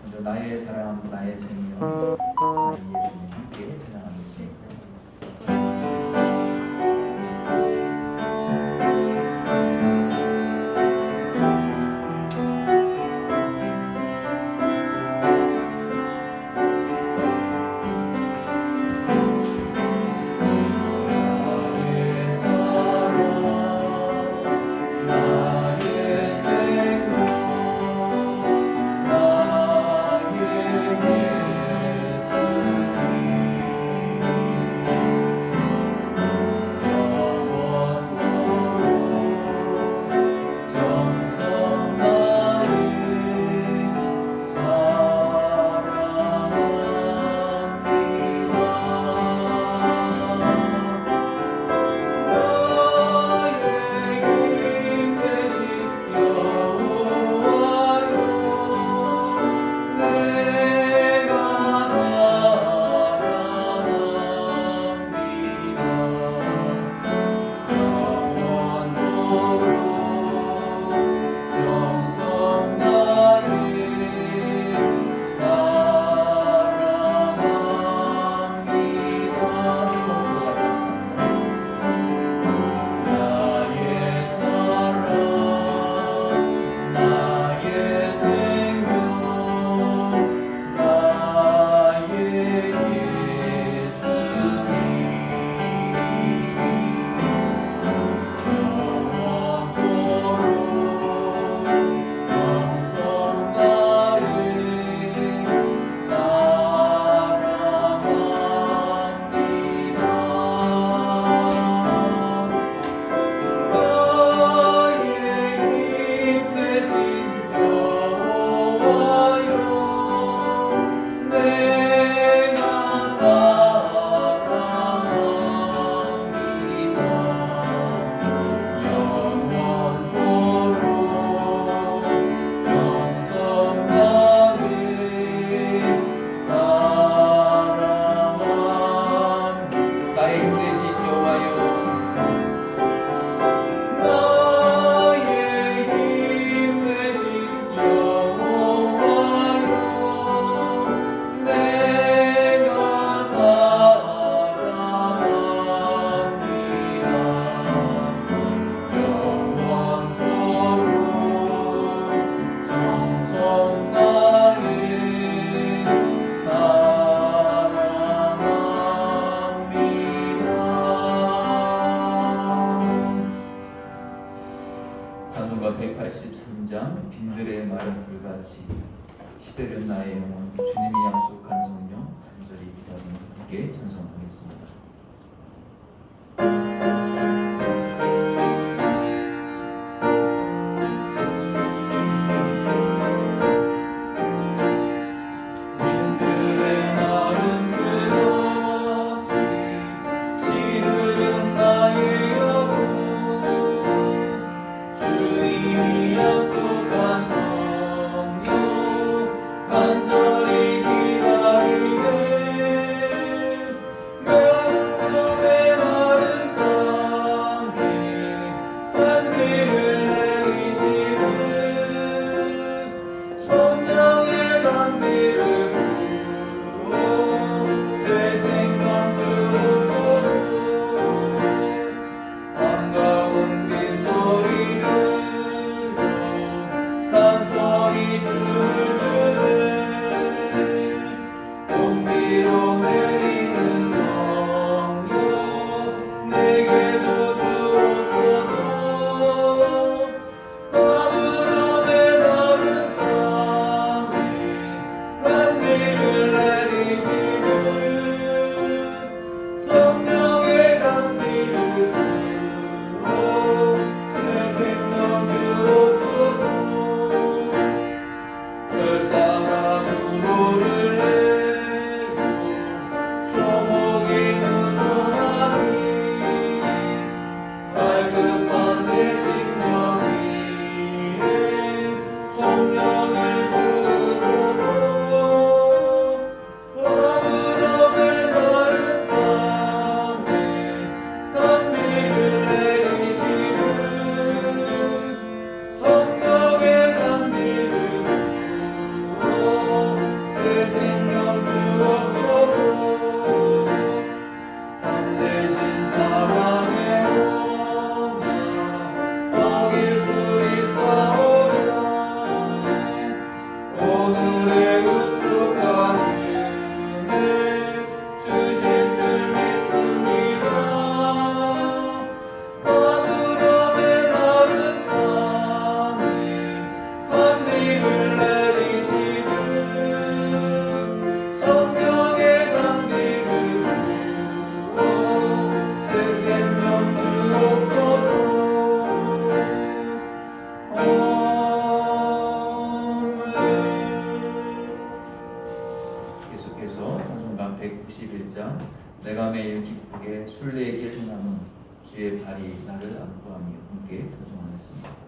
먼저 나의 사랑, 나의 생명, 나의 예수님 함께 찬양하겠습니다. 찬송가 183장 빈들의 마른 불같이 시들은 나의 영혼 주님이 약속한 성령 간절히 기다리는 함께 찬송하겠습니다. 내가 매일 기쁘게 순례길 나는 주의 발이 나를 안고하며 함께 찬송하겠습니다.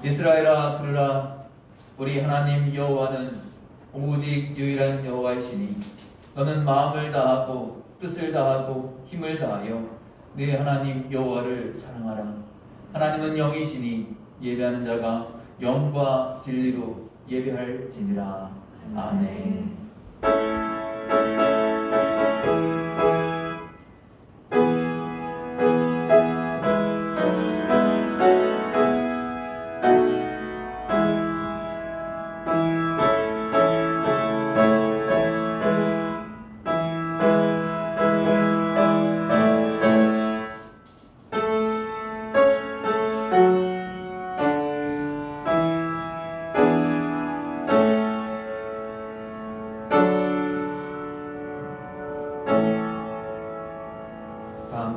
이스라엘아 들으라. 우리 하나님 여호와는 오직 유일한 여호와이시니 너는 마음을 다하고 뜻을 다하고 힘을 다하여 네 하나님 여호와를 사랑하라. 하나님은 영이시니 예배하는 자가 영과 진리로 예배할지니라. 아멘.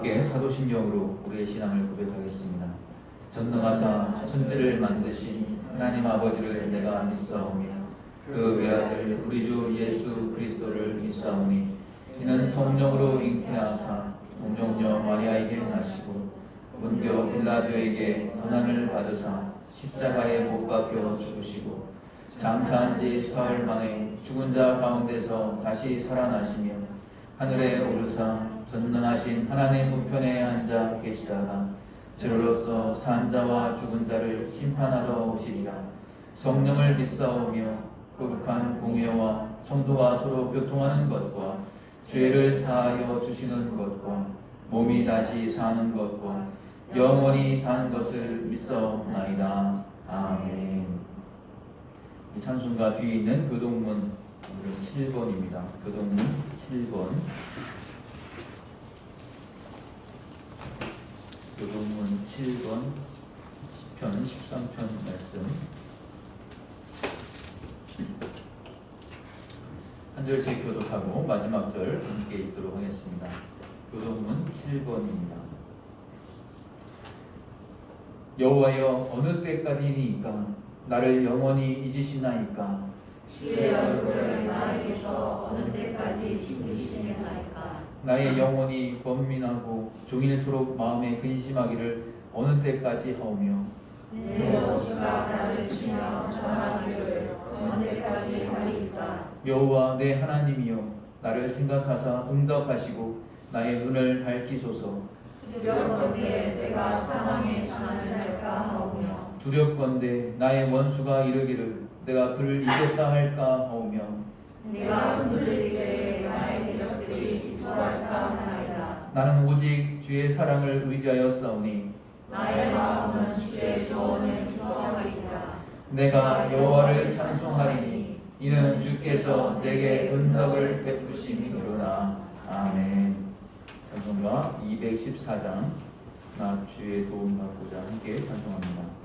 함께 사도신경으로 우리의 신앙을 고백하겠습니다. 전능하사 천지를 만드신 하나님 아버지를 내가 믿사오며 그 외아들 우리 주 예수 그리스도를 믿사오니 이는 성령으로 잉태하사 동정녀 마리아에게 나시고 본교 빌라도에게 고난을 받으사 십자가에 못 박혀 죽으시고 장사한 지 사흘 만에 죽은 자 가운데서 다시 살아나시며 하늘에 오르사 전능하신 하나님 우편에 앉아 계시다가 저로서 산 자와 죽은 자를 심판하러 오시리라. 성령을 믿사오며 거룩한 공회와 성도가 서로 교통하는 것과 죄를 사하여 주시는 것과 몸이 다시 사는 것과 영원히 사는 것을 믿사옵나이다. 아멘. 이 찬송가 뒤에 있는 교동문 7번입니다. 교동문 7번. 교동문 7번 시편 13편 말씀 한 절씩 교독하고 마지막 절 함께 읽도록 하겠습니다. 교동문 7번입니다. 여호와여, 어느 때까지니까 나를 영원히 잊으시나이까? 주의 얼굴을 나에게서 어느 때까지 숨기시겠나이까? 나의 영혼이 번민하고 종일토록 마음에 근심하기를 어느 때까지 하오며 내 목수가 나를 치며 전하기를 어느 때까지 하리이까? 여호와 내 하나님이여, 나를 생각하사 응답하시고 나의 눈을 밝히소서. 두렵건대 내가 사망의 잠을 잘까 하오며 두렵건대 나의 원수가 이르기를 내가 그를 이겼다 할까 하오며 내가 흔들리게 나의 대적들이 기뻐할까 하나이다. 나는 오직 주의 사랑을 의지하여 싸우니 나의 마음은 주의 구원을 기뻐하리라. 내가 여호와를 찬송하리니 이는 주께서 내게 은덕을 베푸심이로다. 아멘. 찬송가 214장 나 주의 도움 받고자 함께 찬송합니다.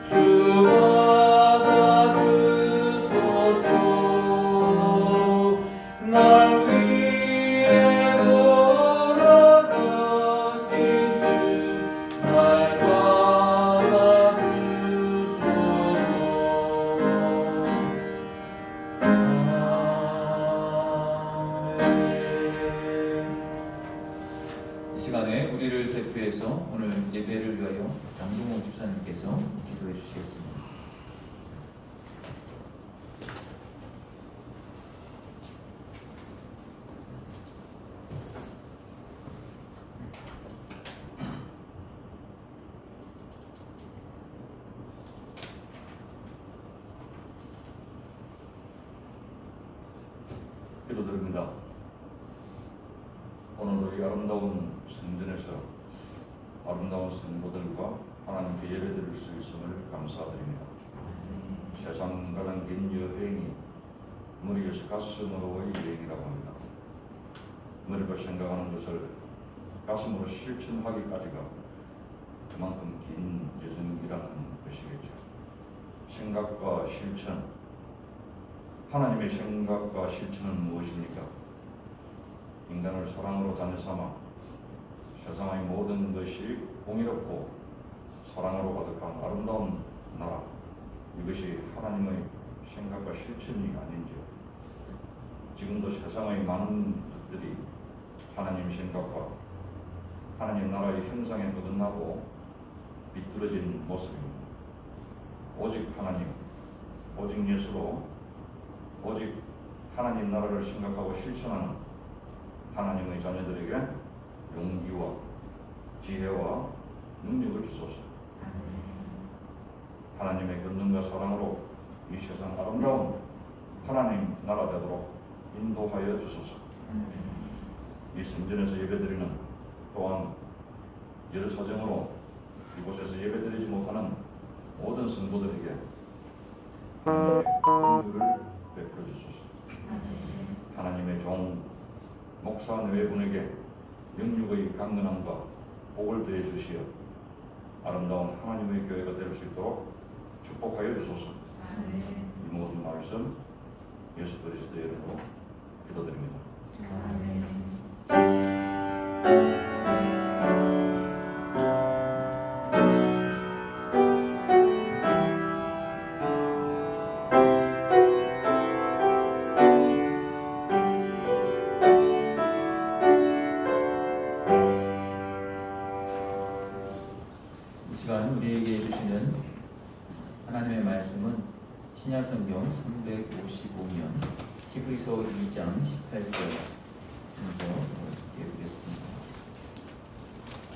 주와 위해서 오늘 예배를 위하여 장동호 집사님께서 기도해 주시겠습니다. 기도드립니다. 오늘 이 아름다운 성전에서 아름다운 성도들과 하나님께 예배드릴 수 있음을 감사드립니다. 세상 가장 긴 여행이 머리에서 가슴으로의 여행이라고 합니다. 머리로 생각하는 것을 가슴으로 실천하기까지가 그만큼 긴 여정이라는 것이겠죠. 생각과 실천, 하나님의 생각과 실천은 무엇입니까? 인간을 사랑으로 단위 삼아 세상의 모든 것이 공의롭고 사랑으로 가득한 아름다운 나라, 이것이 하나님의 생각과 실천이 아닌지요. 지금도 세상의 많은 것들이 하나님 생각과 하나님 나라의 형상에 어긋나고 비뚤어진 모습입니다. 오직 하나님, 오직 예수로, 오직 하나님 나라를 생각하고 실천하는 하나님의 자녀들에게 용기와 지혜와 능력을 주소서. 하나님의 권능과 사랑으로 이 세상 아름다운 하나님 나라 되도록 인도하여 주소서. 이 성전에서 예배드리는 또한 여러 사정으로 이곳에서 예배드리지 못하는 모든 성도들에게 하나님의 긍휼을 베풀어 주소서. 하나님의 종 목사 내외분에게 영육의 강건함과 복을 더해 주시어 아름다운 하나님의 교회가 될 수 있도록 축복하여 주소서. 이 모든 말씀 예수 그리스도의 이름으로 기도드립니다. 이 시간 우리에게 주시는 하나님의 말씀은 신약성경 355면 히브리서 2장 18절 먼저 읽겠습니다.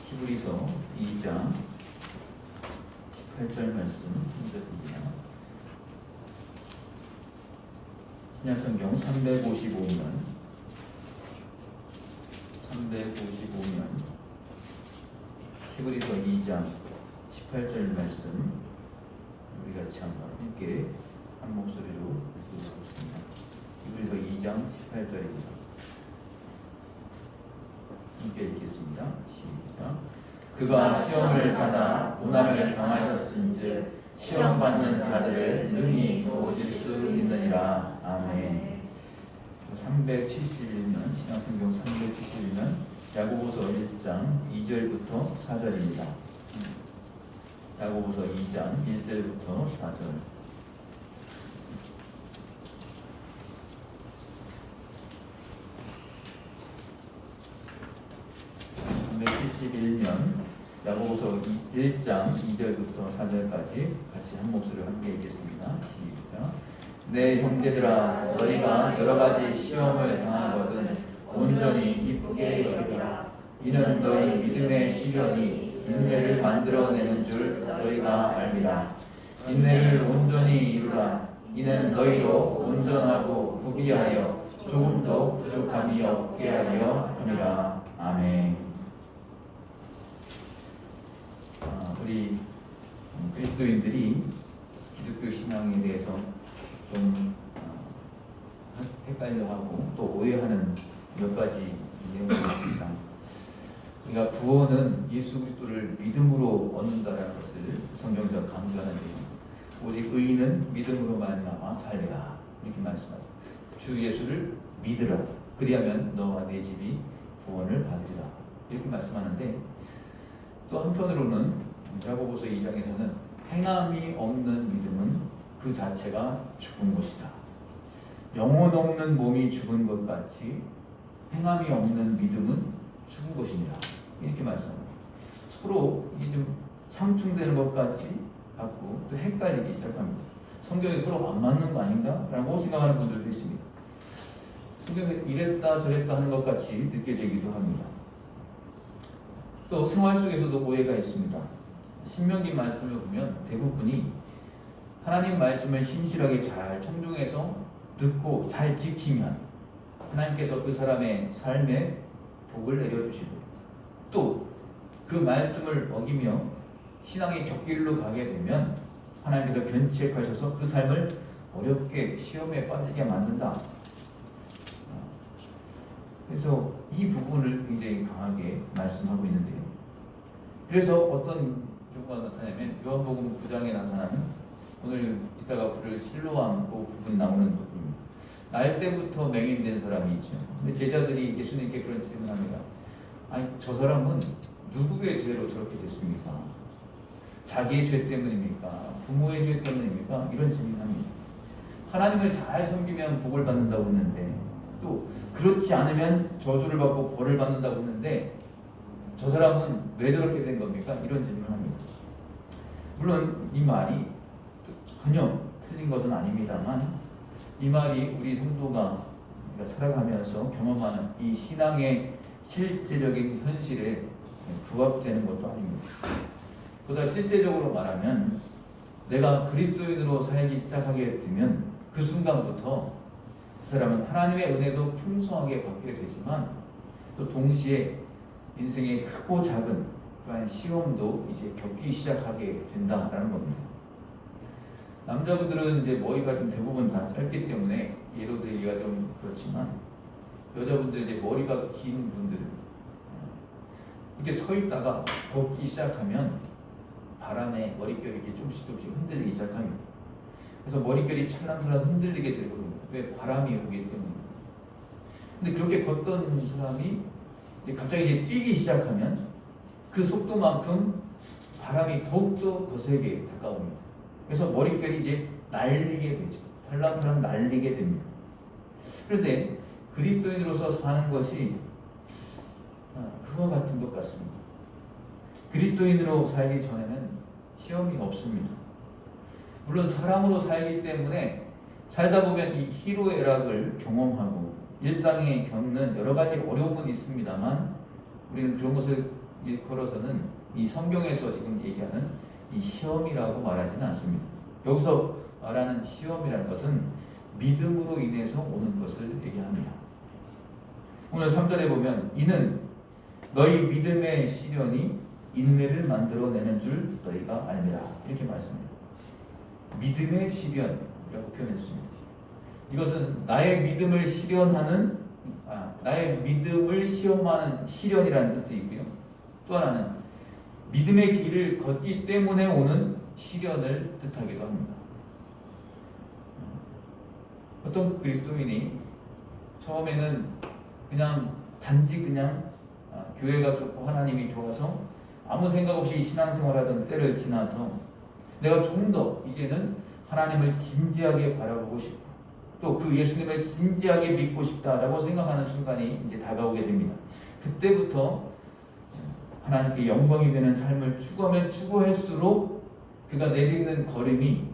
히브리서 2장 18절 말씀 먼저 듭니다. 신약성경 355면 히브리서 2장 18절 말씀 우리 같이 한번 함께 한 목소리로 읽어보겠습니다. 히브리서 2장 18절입니다. 함께 읽겠습니다. 시작. 그가 시험을 받아 고난을 당하였은즉 시험 받는 자들을 능히 도우실 수 있느니라. 아멘. 371면 신약성경 371면 야고보서 1장 2절부터 4절입니다. 야고보서 2장 1절부터 4절. 야고보서 1장 2절부터 4절까지 같이 한 목소리로 함께 읽겠습니다. 시작. 내 형제들아, 너희가 여러 가지 시험을 당하거든 온전히 기쁘게 여기라. 이는 너희 믿음의 시련이 인내를 만들어내는 줄 너희가 알리라. 인내를 온전히 이루라. 이는 너희로 온전하고 부귀하여 조금도 부족함이 없게 하려 함이라. 아멘. 우리 그리스도인들이 기독교 신앙에 대해서 좀 헷갈려하고 또 오해하는 몇 가지 내용이 있습니다. 우리가 구원은 예수 그리스도를 믿음으로 얻는다라는 것을 성경에서 강조하는데요. 오직 의인은 믿음으로 말미암아 살리라 이렇게 말씀하죠. 주 예수를 믿으라. 그리하면 너와 내 집이 구원을 받으리라 이렇게 말씀하는데, 또 한편으로는 야고보서 2장에서는 행함이 없는 믿음은 그 자체가 죽은 것이다. 영혼 없는 몸이 죽은 것 같이 행함이 없는 믿음은 죽은 것이니라 이렇게 말씀합니다. 서로 이게 좀 상충되는 것 같이 같고 또 헷갈리기 시작합니다. 성경이 서로 안 맞는 거 아닌가? 라고 생각하는 분들도 있습니다. 성경에서 이랬다 저랬다 하는 것 같이 느껴지기도 합니다. 또 생활 속에서도 오해가 있습니다. 신명기 말씀을 보면 대부분이 하나님 말씀을 신실하게 잘 청종해서 듣고 잘 지키면 하나님께서 그 사람의 삶에 복을 내려주시고 또 그 말씀을 어기며 신앙의 곁길로 가게 되면 하나님께서 견책하셔서 그 삶을 어렵게 시험에 빠지게 만든다. 그래서 이 부분을 굉장히 강하게 말씀하고 있는데요. 그래서 어떤 경우가 나타나면 요한복음 9장에 나타나는 오늘 이따가 부를 실로암 그 부분이 나오는 부분입니다. 날 때부터 맹인된 사람이 있죠. 근데 제자들이 예수님께 그런 질문합니다. 아니 저 사람은 누구의 죄로 저렇게 됐습니까? 자기의 죄 때문입니까? 부모의 죄 때문입니까? 이런 질문합니다. 하나님을 잘 섬기면 복을 받는다고 했는데 또 그렇지 않으면 저주를 받고 벌을 받는다고 했는데 저 사람은 왜 저렇게 된 겁니까? 이런 질문을 합니다. 물론 이 말이 전혀 틀린 것은 아닙니다만 이 말이 우리 성도가 살아가면서 경험하는 이 신앙의 실제적인 현실에 부합되는 것도 아닙니다. 보다 실제적으로 말하면 내가 그리스도인으로 살기 시작하게 되면 그 순간부터 그 사람은 하나님의 은혜도 풍성하게 받게 되지만 또 동시에 인생의 크고 작은 그러한 시험도 이제 겪기 시작하게 된다라는 겁니다. 남자분들은 이제 머리가 좀 대부분 다 짧기 때문에 예로 들기가 좀 그렇지만 여자분들 이제 머리가 긴 분들 이렇게 서 있다가 걷기 시작하면 바람에 머릿결이 이렇게 조금씩 흔들리기 시작합니다. 그래서 머릿결이 찰랑찰랑 흔들리게 되거든요. 왜? 바람이 오기 때문에. 근데 그렇게 걷던 사람이 이제 갑자기 이제 뛰기 시작하면 그 속도만큼 바람이 더욱더 거세게 다가옵니다. 그래서 머릿결이 이제 날리게 되죠. 팔랑팔랑 날리게 됩니다. 그런데 그리스도인으로서 사는 것이 그와 같은 것 같습니다. 그리스도인으로 살기 전에는 시험이 없습니다. 물론 사람으로 살기 때문에 살다 보면 이 희로애락을 경험하고 일상에 겪는 여러 가지 어려움은 있습니다만 우리는 그런 것을 일컬어서는 이 성경에서 지금 얘기하는 이 시험이라고 말하지는 않습니다. 여기서 말하는 시험이라는 것은 믿음으로 인해서 오는 것을 얘기합니다. 오늘 3절에 보면 이는 너희 믿음의 시련이 인내를 만들어내는 줄 너희가 알미라 이렇게 말씀합니다. 믿음의 시련이라고 표현했습니다. 이것은 나의 믿음을 시련하는 나의 믿음을 시험하는 시련이라는 뜻도 있고요. 또 하나는 믿음의 길을 걷기 때문에 오는 시련을 뜻하기도 합니다. 어떤 그리스도인이 처음에는 단지 교회가 좋고 하나님이 좋아서 아무 생각 없이 신앙생활하던 때를 지나서 내가 좀 더 이제는 하나님을 진지하게 바라보고 싶고 또 그 예수님을 진지하게 믿고 싶다라고 생각하는 순간이 이제 다가오게 됩니다. 그때부터 하나님께 영광이 되는 삶을 추구하면 추구할수록 그가 내딛는 걸음이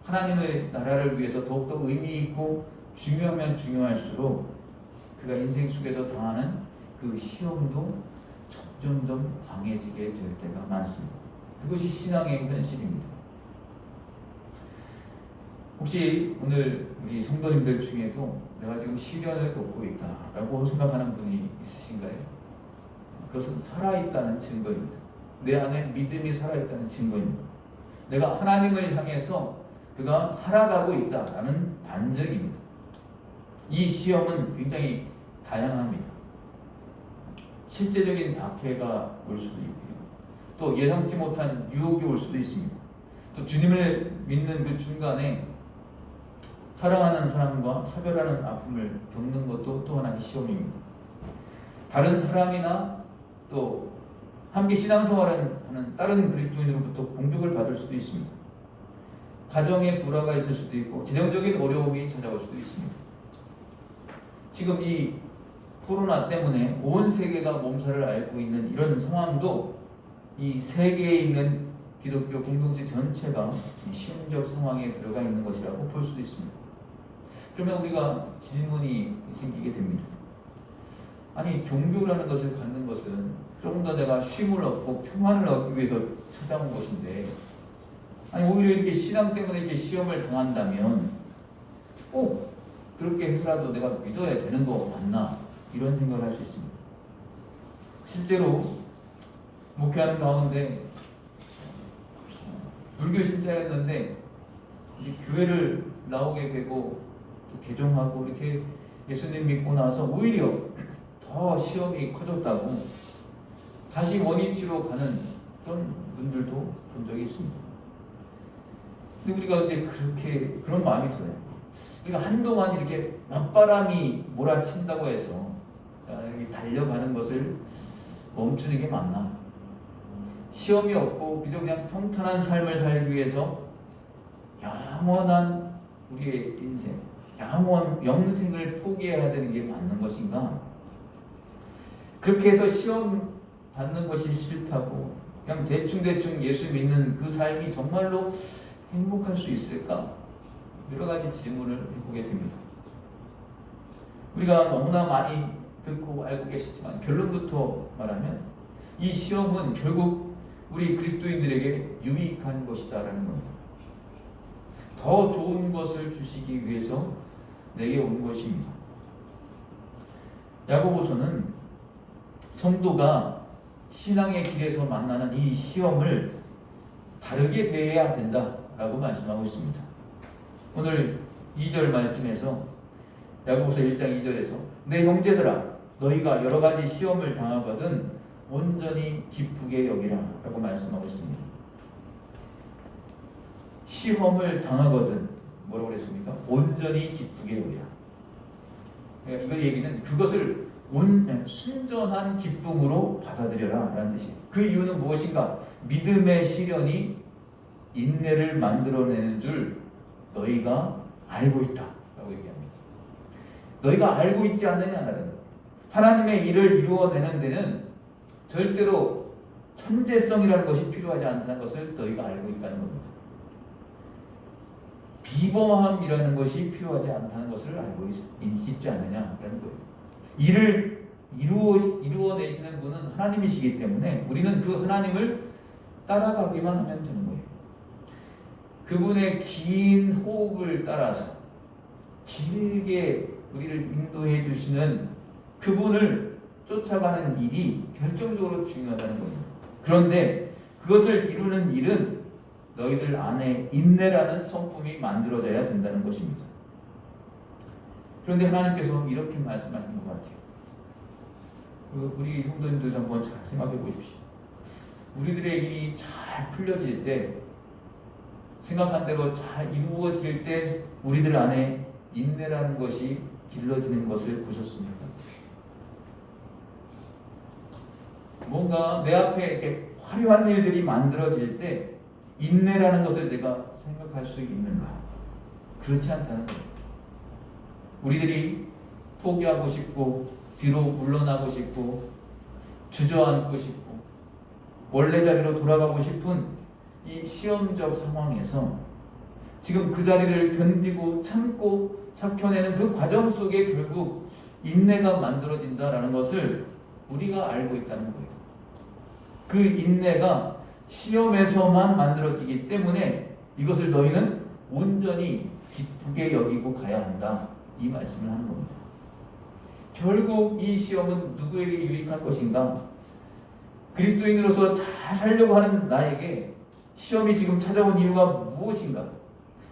하나님의 나라를 위해서 더욱더 의미 있고 중요하면 중요할수록 그가 인생 속에서 당하는 그 시험도 점점 강해지게 될 때가 많습니다. 그것이 신앙의 현실입니다. 혹시 오늘 우리 성도님들 중에도 내가 지금 시련을 겪고 있다라고 생각하는 분이 있으신가요? 그것은 살아있다는 증거입니다. 내 안에 믿음이 살아있다는 증거입니다. 내가 하나님을 향해서 그가 살아가고 있다라는 반증입니다. 이 시험은 굉장히 다양합니다. 실제적인 박해가 올 수도 있고요. 또 예상치 못한 유혹이 올 수도 있습니다. 또 주님을 믿는 그 중간에 사랑하는 사람과 사별하는 아픔을 겪는 것도 또 하나의 시험입니다. 다른 사람이나 또 함께 신앙생활을 하는 다른 그리스도인으로부터 공격을 받을 수도 있습니다. 가정에 불화가 있을 수도 있고 재정적인 어려움이 찾아올 수도 있습니다. 지금 이 코로나 때문에 온 세계가 몸살을 앓고 있는 이런 상황도 이 세계에 있는 기독교 공동체 전체가 이 시험적 상황에 들어가 있는 것이라고 볼 수도 있습니다. 그러면 우리가 질문이 생기게 됩니다. 아니, 종교라는 것을 갖는 것은 좀 더 내가 쉼을 얻고 평안을 얻기 위해서 찾아온 것인데, 아니 오히려 이렇게 신앙 때문에 이렇게 시험을 당한다면 꼭 그렇게 해서라도 내가 믿어야 되는 거 맞나, 이런 생각을 할 수 있습니다. 실제로 목회하는 가운데 불교 신자였는데 이제 교회를 나오게 되고 또 개종하고 이렇게 예수님 믿고 나서 오히려 더 시험이 커졌다고 다시 원위치로 가는 그런 분들도 본 적이 있습니다. 근데 우리가 이제 그런 마음이 들어요. 우리가 한동안 이렇게 맞바람이 몰아친다고 해서 달려가는 것을 멈추는 게 맞나? 시험이 없고 그냥 평탄한 삶을 살기 위해서 영원한 우리의 인생, 영생을 포기해야 되는 게 맞는 것인가? 그렇게 해서 시험 받는 것이 싫다고 그냥 대충 예수 믿는 그 삶이 정말로 행복할 수 있을까? 여러 가지 질문을 해보게 됩니다. 우리가 너무나 많이 듣고 알고 계시지만 결론부터 말하면 이 시험은 결국 우리 그리스도인들에게 유익한 것이다라는 겁니다. 더 좋은 것을 주시기 위해서 내게 온 것입니다. 야고보서는 성도가 신앙의 길에서 만나는 이 시험을 다르게 대해야 된다라고 말씀하고 있습니다. 오늘 2절 말씀에서 야고보서 1장 2절에서 내 형제들아 너희가 여러 가지 시험을 당하거든 온전히 기쁘게 여기라 라고 말씀하고 있습니다. 시험을 당하거든 뭐라고 그랬습니까? 온전히 기쁘게 여기라. 그러니까 이 얘기는 그것을 순전한 기쁨으로 받아들여라 라는 뜻이에요. 그 이유는 무엇인가? 믿음의 시련이 인내를 만들어내는 줄 너희가 알고 있다 라고 얘기합니다. 너희가 알고 있지 않느냐라는 거예요. 하나님의 일을 이루어내는 데는 절대로 천재성이라는 것이 필요하지 않다는 것을 너희가 알고 있다는 겁니다. 비범함이라는 것이 필요하지 않다는 것을 알고 있지 않느냐라는 거예요. 일을 이루어내시는 분은 하나님이시기 때문에 우리는 그 하나님을 따라가기만 하면 되는 거예요. 그분의 긴 호흡을 따라서 길게 우리를 인도해 주시는 그분을 쫓아가는 일이 결정적으로 중요하다는 겁니다. 그런데 그것을 이루는 일은 너희들 안에 인내라는 성품이 만들어져야 된다는 것입니다. 그런데 하나님께서 이렇게 말씀하신 것 같아요. 우리 성도님들 한번 잘 생각해 보십시오. 우리들의 일이 잘 풀려질 때, 생각한 대로 잘 이루어질 때 우리들 안에 인내라는 것이 길러지는 것을 보셨습니까? 뭔가 내 앞에 이렇게 화려한 일들이 만들어질 때 인내라는 것을 내가 생각할 수 있는가? 그렇지 않다는 거예요. 우리들이 포기하고 싶고 뒤로 물러나고 싶고 주저앉고 싶고 원래 자리로 돌아가고 싶은 이 시험적 상황에서 지금 그 자리를 견디고 참고 삭혀내는 그 과정 속에 결국 인내가 만들어진다라는 것을 우리가 알고 있다는 거예요. 그 인내가 시험에서만 만들어지기 때문에 이것을 너희는 온전히 기쁘게 여기고 가야 한다. 이 말씀을 하는 겁니다. 결국 이 시험은 누구에게 유익한 것인가? 그리스도인으로서 잘 살려고 하는 나에게 시험이 지금 찾아온 이유가 무엇인가?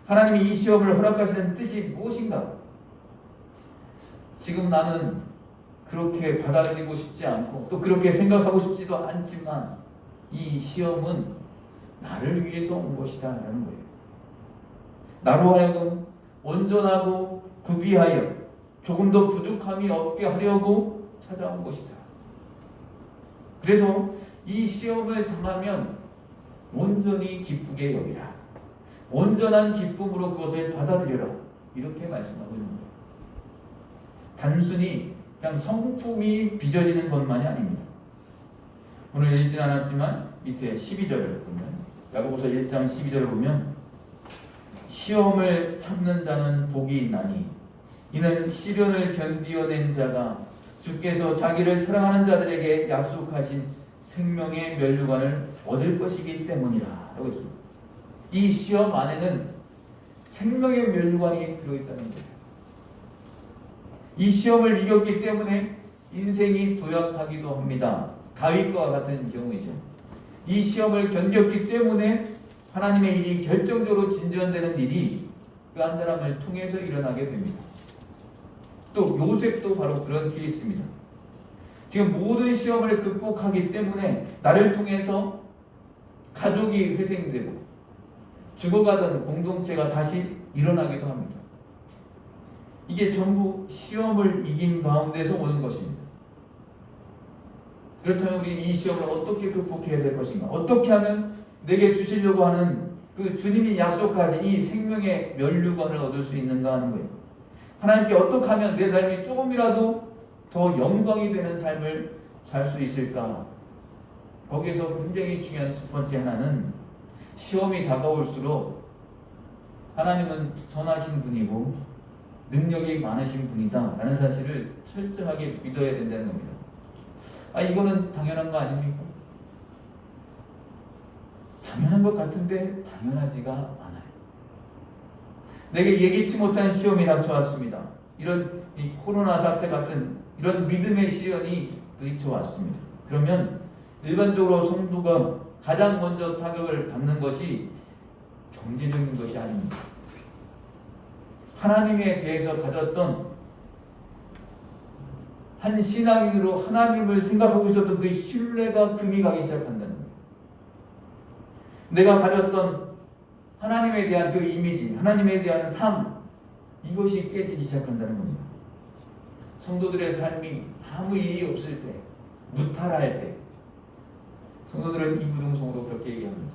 하나님이 이 시험을 허락하시는 뜻이 무엇인가? 지금 나는 그렇게 받아들이고 싶지 않고 또 그렇게 생각하고 싶지도 않지만 이 시험은 나를 위해서 온 것이다 라는 거예요. 나로 하여금 온전하고 구비하여 조금 더 부족함이 없게 하려고 찾아온 것이다. 그래서 이 시험을 당하면 온전히 기쁘게 여기라. 온전한 기쁨으로 그것을 받아들여라. 이렇게 말씀하고 있는 거예요. 단순히 그냥 성품이 빚어지는 것만이 아닙니다. 오늘 읽진 않았지만 밑에 12절을 보면 야고보서 1장 12절을 보면 시험을 참는 자는 복이 있나니 이는 시련을 견디어낸 자가 주께서 자기를 사랑하는 자들에게 약속하신 생명의 면류관을 얻을 것이기 때문이라 라고 했습니다. 이 시험 안에는 생명의 면류관이 들어있다는 거예요. 이 시험을 이겼기 때문에 인생이 도약하기도 합니다. 다윗과 같은 경우이죠. 이 시험을 견뎠기 때문에 하나님의 일이 결정적으로 진전되는 일이 그 한 사람을 통해서 일어나게 됩니다. 또 요셉도 바로 그런 케이스입니다. 지금 모든 시험을 극복하기 때문에 나를 통해서 가족이 회생되고 죽어가던 공동체가 다시 일어나기도 합니다. 이게 전부 시험을 이긴 가운데서 오는 것입니다. 그렇다면 우리 이 시험을 어떻게 극복해야 될 것인가? 어떻게 하면 내게 주시려고 하는 그 주님이 약속하신 이 생명의 면류관을 얻을 수 있는가 하는 거예요. 하나님께 어떻게 하면 내 삶이 조금이라도 더 영광이 되는 삶을 살 수 있을까? 거기에서 굉장히 중요한 첫 번째 하나는 시험이 다가올수록 하나님은 선하신 분이고 능력이 많으신 분이다 라는 사실을 철저하게 믿어야 된다는 겁니다. 이거는 당연한 거 아닙니까? 당연한 것 같은데 당연하지가 않아요. 내게 예기치 못한 시험이 닥쳐왔습니다. 이런 이 코로나 사태 같은 이런 믿음의 시련이 부딪혀왔습니다. 그러면 일반적으로 성도가 가장 먼저 타격을 받는 것이 경제적인 것이 아닙니다. 하나님에 대해서 가졌던 한 신앙인으로 하나님을 생각하고 있었던 그 신뢰가 금이 가기 시작한다는 거예요. 내가 가졌던 하나님에 대한 그 이미지, 하나님에 대한 삶, 이것이 깨지기 시작한다는 겁니다. 성도들의 삶이 아무 일이 없을 때, 무탈할 때 성도들은 이구동성으로 그렇게 얘기합니다.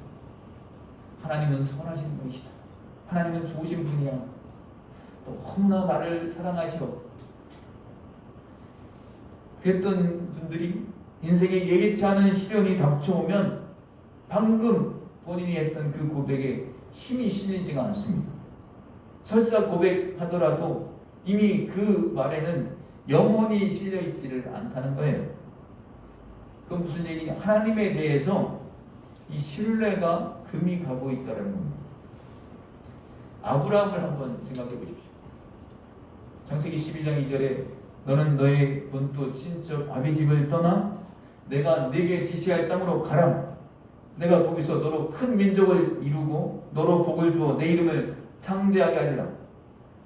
하나님은 선하신 분이시다. 하나님은 좋으신 분이야. 너무나 나를 사랑하시오. 그랬던 분들이 인생에 예기치 않은 시련이 닥쳐오면 방금 본인이 했던 그 고백에 힘이 실리지가 않습니다. 설사 고백하더라도 이미 그 말에는 영혼이 실려있지를 않다는 거예요. 그건 무슨 얘기냐? 하나님에 대해서 이 신뢰가 금이 가고 있다는 겁니다. 아브라함을 한번 생각해 보십시오. 창세기 12장 2절에 너는 너의 본토 친척 아비집을 떠나 내가 네게 지시할 땅으로 가라. 내가 거기서 너로 큰 민족을 이루고 너로 복을 주어 내 이름을 창대하게 하리라.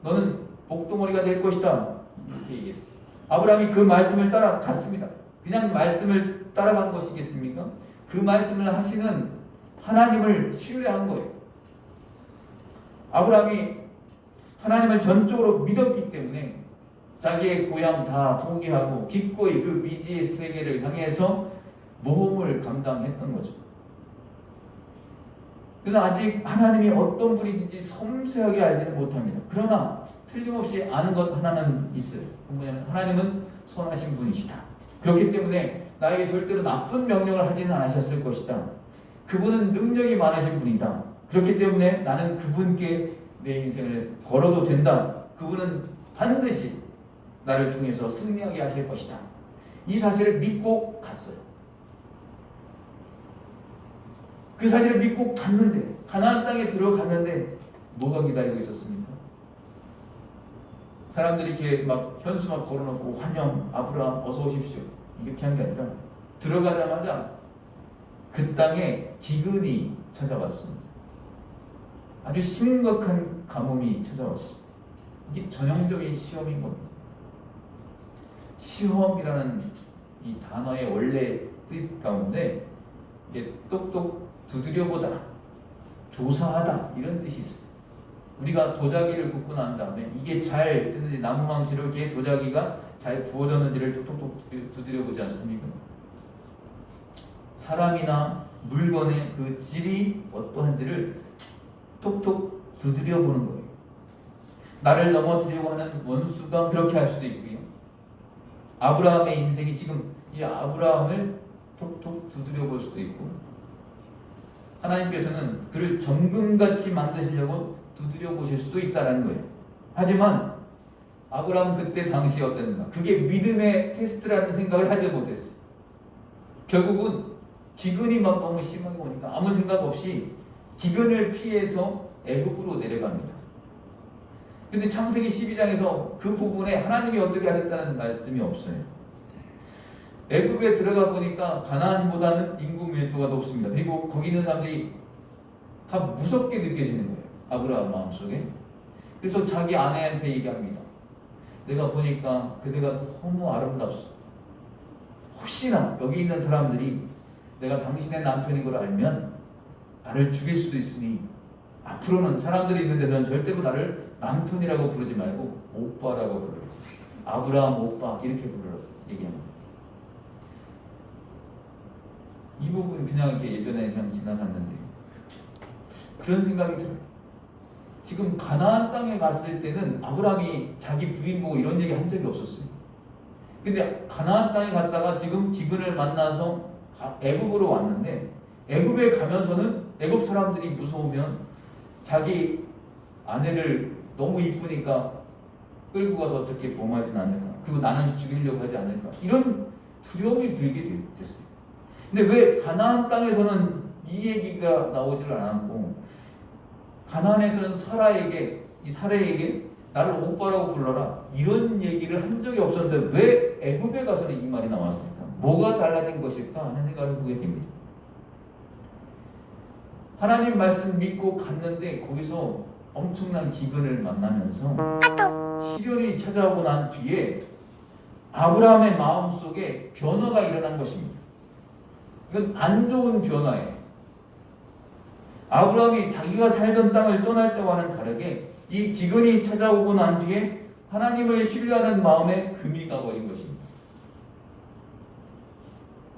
너는 복덩어리가 될 것이다. 이렇게 얘기했어요. 아브라함이 그 말씀을 따라갔습니다. 그냥 말씀을 따라간 것이겠습니까? 그 말씀을 하시는 하나님을 신뢰한 거예요. 아브라함이 하나님을 전적으로 믿었기 때문에 자기의 고향 다 포기하고 기꺼이 그 미지의 세계를 향해서 모험을 감당했던 거죠. 그러나 아직 하나님이 어떤 분이신지 섬세하게 알지는 못합니다. 그러나 틀림없이 아는 것 하나는 있어요. 뭐냐면 하나님은 선하신 분이시다. 그렇기 때문에 나에게 절대로 나쁜 명령을 하지는 않으셨을 것이다. 그분은 능력이 많으신 분이다. 그렇기 때문에 나는 그분께 내 인생을 걸어도 된다. 그분은 반드시 나를 통해서 승리하게 하실 것이다. 이 사실을 믿고 갔어요. 그 사실을 믿고 갔는데 가나안 땅에 들어갔는데 뭐가 기다리고 있었습니까? 사람들이 이렇게 막 현수막 걸어놓고 환영 아브라함 어서 오십시오 이렇게 한 게 아니라 들어가자마자 그 땅에 기근이 찾아왔습니다. 아주 심각한 가뭄이 찾아왔습니다. 이게 전형적인 시험인 겁니다. 시험이라는 이 단어의 원래 뜻 가운데 이게 똑똑 두드려보다, 조사하다 이런 뜻이 있어요. 우리가 도자기를 굽고 난 다음에 이게 잘 뜨는지 나무망치로 이렇게 도자기가 잘 구워졌는지를 톡톡톡 두드려보지 않습니까? 사람이나 물건의 그 질이 어떠한지를 톡톡 두드려보는 거예요. 나를 넘어뜨리려고 하는 원수가 그렇게 할 수도 있고요. 아브라함의 인생이 지금 이 아브라함을 톡톡 두드려볼 수도 있고 하나님께서는 그를 정금같이 만드시려고 두드려 보실 수도 있다는 거예요. 하지만 아브라함 그때 당시 어땠는가? 그게 믿음의 테스트라는 생각을 하지 못했어요. 결국은 기근이 막 너무 심하게 오니까 아무 생각 없이 기근을 피해서 애굽으로 내려갑니다. 근데 창세기 12장에서 그 부분에 하나님이 어떻게 하셨다는 말씀이 없어요. 애굽에 들어가 보니까 가나안보다는 인구 밀도가 높습니다. 그리고 거기 있는 사람들이 다 무섭게 느껴지는 거예요. 아브라함 마음속에. 그래서 자기 아내한테 얘기합니다. 내가 보니까 그대가 너무 아름답소. 혹시나 여기 있는 사람들이 내가 당신의 남편인 걸 알면 나를 죽일 수도 있으니 앞으로는 사람들이 있는 데서는 절대로 나를 남편이라고 부르지 말고 오빠라고 부르라. 아브라함 오빠 이렇게 부르라 얘기합니다. 이 부분 그냥 이렇게 예전에 그냥 지나갔는데 그런 생각이 들어요. 지금 가나안 땅에 갔을 때는 아브라함이 자기 부인 보고 이런 얘기 한 적이 없었어요. 근데 가나안 땅에 갔다가 지금 기근을 만나서 애굽으로 왔는데 애굽에 가면서는 애굽 사람들이 무서우면 자기 아내를 너무 이쁘니까 끌고 가서 어떻게 범하진 않을까, 그리고 나는 죽이려고 하지 않을까, 이런 두려움이 들게 됐어요. 근데 왜 가나안 땅에서는 이 얘기가 나오지를 않았고 가나안에서는 이 사라에게 나를 오빠라고 불러라 이런 얘기를 한 적이 없었는데 왜 애굽에 가서는 이 말이 나왔을까? 뭐가 달라진 것일까 하는 생각을 보게 됩니다. 하나님 말씀 믿고 갔는데 거기서 엄청난 기근을 만나면서 시련이 찾아오고 난 뒤에 아브라함의 마음속에 변화가 일어난 것입니다. 이건 안 좋은 변화예요. 아브라함이 자기가 살던 땅을 떠날 때와는 다르게 이 기근이 찾아오고 난 뒤에 하나님을 신뢰하는 마음에 금이 가버린 것입니다.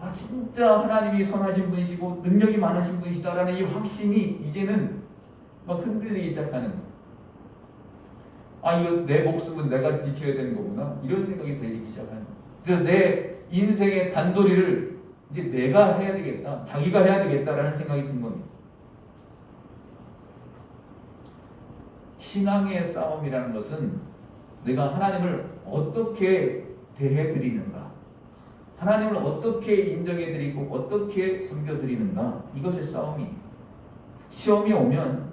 아, 진짜 하나님이 선하신 분이시고 능력이 많으신 분이시다라는 이 확신이 이제는 막 흔들리기 시작하는 거예요. 아, 이거 내 목숨은 내가 지켜야 되는 거구나, 이런 생각이 들기 시작하는 거예요. 그래서 내 인생의 단도리를 이제 내가 해야 되겠다, 자기가 해야 되겠다라는 생각이 든 겁니다. 신앙의 싸움이라는 것은 내가 하나님을 어떻게 대해드리는가, 하나님을 어떻게 인정해드리고 어떻게 섬겨드리는가, 이것의 싸움이에요. 시험이 오면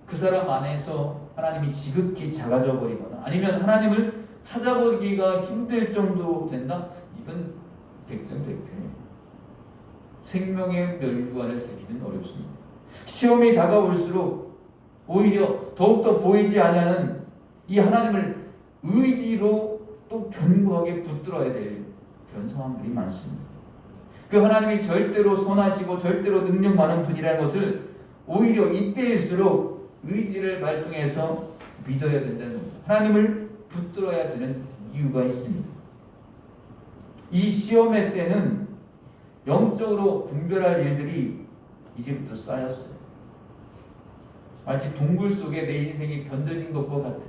그 사람 안에서 하나님이 지극히 작아져 버리거나 아니면 하나님을 찾아보기가 힘들 정도 된다? 이건 백전백패예요. 생명의 멸류관을 쓰기는 어렵습니다. 시험이 다가올수록 오히려 더욱더 보이지 아니하는 이 하나님을 의지로 또 견고하게 붙들어야 될 그런 상황들이 많습니다. 그 하나님이 절대로 선하시고 절대로 능력 많은 분이라는 것을 오히려 이때일수록 의지를 발동해서 믿어야 된다는 겁니다. 하나님을 붙들어야 되는 이유가 있습니다. 이 시험의 때는 영적으로 분별할 일들이 이제부터 쌓였어요. 마치 동굴 속에 내 인생이 던져진 것과 같은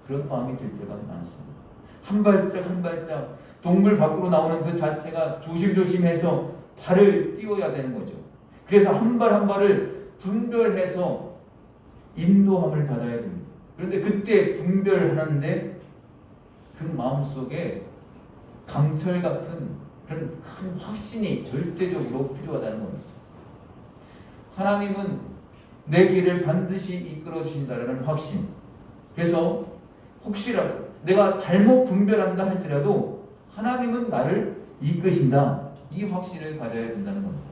그런 마음이 들 때가 많습니다. 한 발짝 한 발짝 동굴 밖으로 나오는 그 자체가 조심조심해서 발을 띄워야 되는 거죠. 그래서 한 발 한 발을 분별해서 인도함을 받아야 됩니다. 그런데 그때 분별하는데 그 마음속에 강철 같은 그런 큰 확신이 절대적으로 필요하다는 겁니다. 하나님은 내 길을 반드시 이끌어 주신다는 확신. 그래서 혹시라도 내가 잘못 분별한다 할지라도 하나님은 나를 이끄신다, 이 확신을 가져야 된다는 겁니다.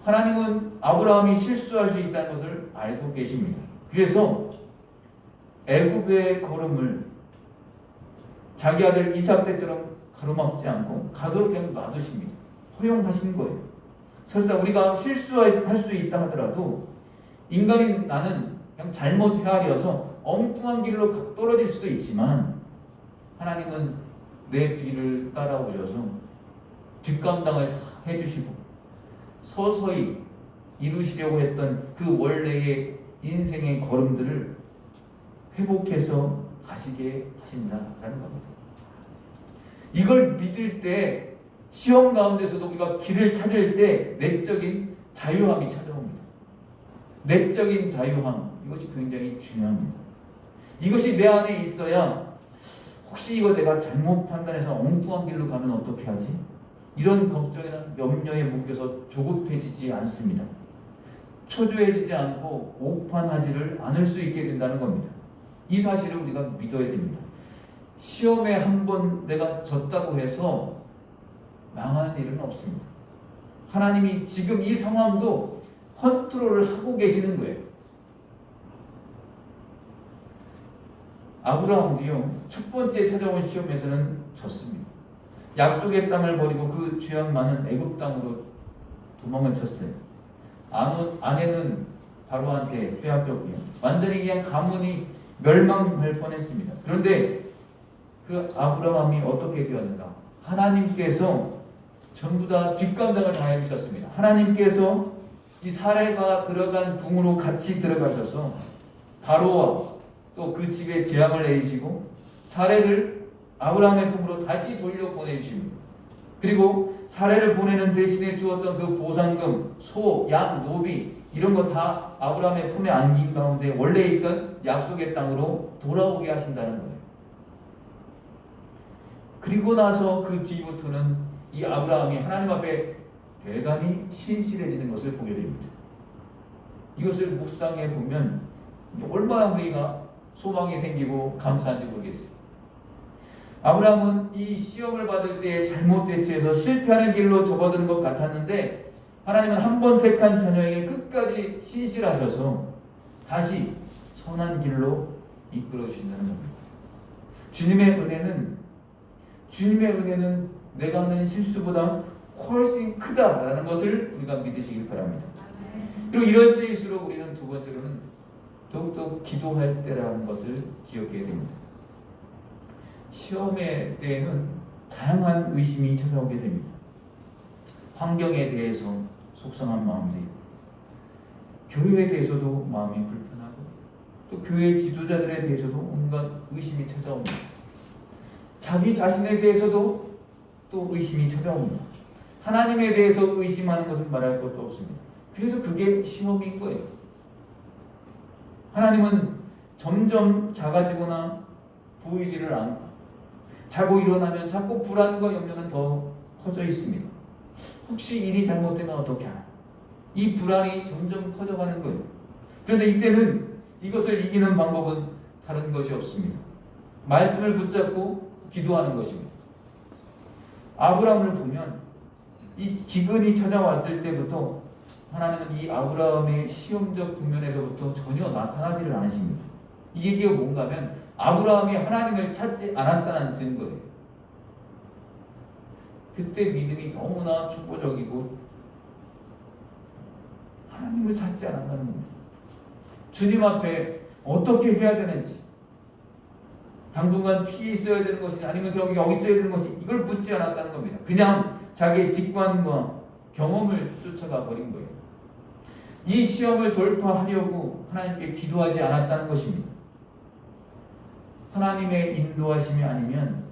하나님은 아브라함이 실수할 수 있다는 것을 알고 계십니다. 그래서 애굽의 걸음을 자기 아들 이삭 때처럼 가로막지 않고 가도록 그냥 놔두십니다. 허용하신 거예요. 설사 우리가 실수할 수 있다 하더라도 인간인 나는 그냥 잘못 헤아려서 엉뚱한 길로 떨어질 수도 있지만 하나님은 내 뒤를 따라오셔서 뒷감당을 다 해주시고 서서히 이루시려고 했던 그 원래의 인생의 걸음들을 회복해서 가시게 하신다라는 겁니다. 이걸 믿을 때 시험 가운데서도 우리가 길을 찾을 때 내적인 자유함이 찾아옵니다. 내적인 자유함, 이것이 굉장히 중요합니다. 이것이 내 안에 있어야 혹시 이거 내가 잘못 판단해서 엉뚱한 길로 가면 어떻게 하지? 이런 걱정이나 염려에 묶여서 조급해지지 않습니다. 초조해지지 않고 오판하지를 않을 수 있게 된다는 겁니다. 이 사실을 우리가 믿어야 됩니다. 시험에 한 번 내가 졌다고 해서 망하는 일은 없습니다. 하나님이 지금 이 상황도 컨트롤을 하고 계시는 거예요. 아브라함도요, 첫 번째 찾아온 시험에서는 졌습니다. 약속의 땅을 버리고 그 죄악 많은 애굽 땅으로 도망을 쳤어요. 아내는 바로한테 빼앗겼고요. 완전히 그냥 가문이 멸망할 뻔했습니다. 그런데 그 아브라함이 어떻게 되었는가? 하나님께서 전부 다 뒷감당을 다 해주셨습니다. 하나님께서 이 사례가 들어간 궁으로 같이 들어가셔서 바로와 또 그 집에 재앙을 내리시고 사례를 아브라함의 품으로 다시 돌려보내주십니다. 그리고 사례를 보내는 대신에 주었던 그 보상금, 소, 양, 노비 이런 거 다 아브라함의 품에 안긴 가운데 원래 있던 약속의 땅으로 돌아오게 하신다는 거예요. 그리고 나서 그 뒤부터는 이 아브라함이 하나님 앞에 대단히 신실해지는 것을 보게 됩니다. 이것을 묵상해 보면 얼마나 우리가 소망이 생기고 감사한지 모르겠어요. 아브라함은 이 시험을 받을 때 잘못 대처해서 실패하는 길로 접어드는 것 같았는데 하나님은 한 번 택한 자녀에게 끝까지 신실하셔서 다시 선한 길로 이끌어 주신다는 겁니다. 주님의 은혜는 내가 하는 실수보다 훨씬 크다라는 것을 우리가 믿으시길 바랍니다. 그리고 이럴 때일수록 우리는 두 번째로는 더욱더 기도할 때라는 것을 기억해야 됩니다. 시험의 때에는 다양한 의심이 찾아오게 됩니다. 환경에 대해서 속상한 마음도 있고, 교회에 대해서도 마음이 불편하고, 또 교회 지도자들에 대해서도 온갖 의심이 찾아옵니다. 자기 자신에 대해서도 또 의심이 찾아옵니다. 하나님에 대해서 의심하는 것은 말할 것도 없습니다. 그래서 그게 시험인 거예요. 하나님은 점점 작아지거나 보이지를 않고 자고 일어나면 자꾸 불안과 염려는 더 커져 있습니다. 혹시 일이 잘못되면 어떻게 하나? 이 불안이 점점 커져가는 거예요. 그런데 이때는 이것을 이기는 방법은 다른 것이 없습니다. 말씀을 붙잡고 기도하는 것입니다. 아브라함을 보면 이 기근이 찾아왔을 때부터 하나님은 이 아브라함의 시험적 국면에서부터 전혀 나타나지를 않으십니다. 이게 뭔가 하면 아브라함이 하나님을 찾지 않았다는 증거예요. 그때 믿음이 너무나 촉구적이고 하나님을 찾지 않았다는 겁니다. 주님 앞에 어떻게 해야 되는지, 당분간 피해 있어야 되는 것이냐 아니면 여기 있어야 되는 것이, 이걸 묻지 않았다는 겁니다. 그냥 자기의 직관과 경험을 쫓아가 버린 거예요. 이 시험을 돌파하려고 하나님께 기도하지 않았다는 것입니다. 하나님의 인도하심이 아니면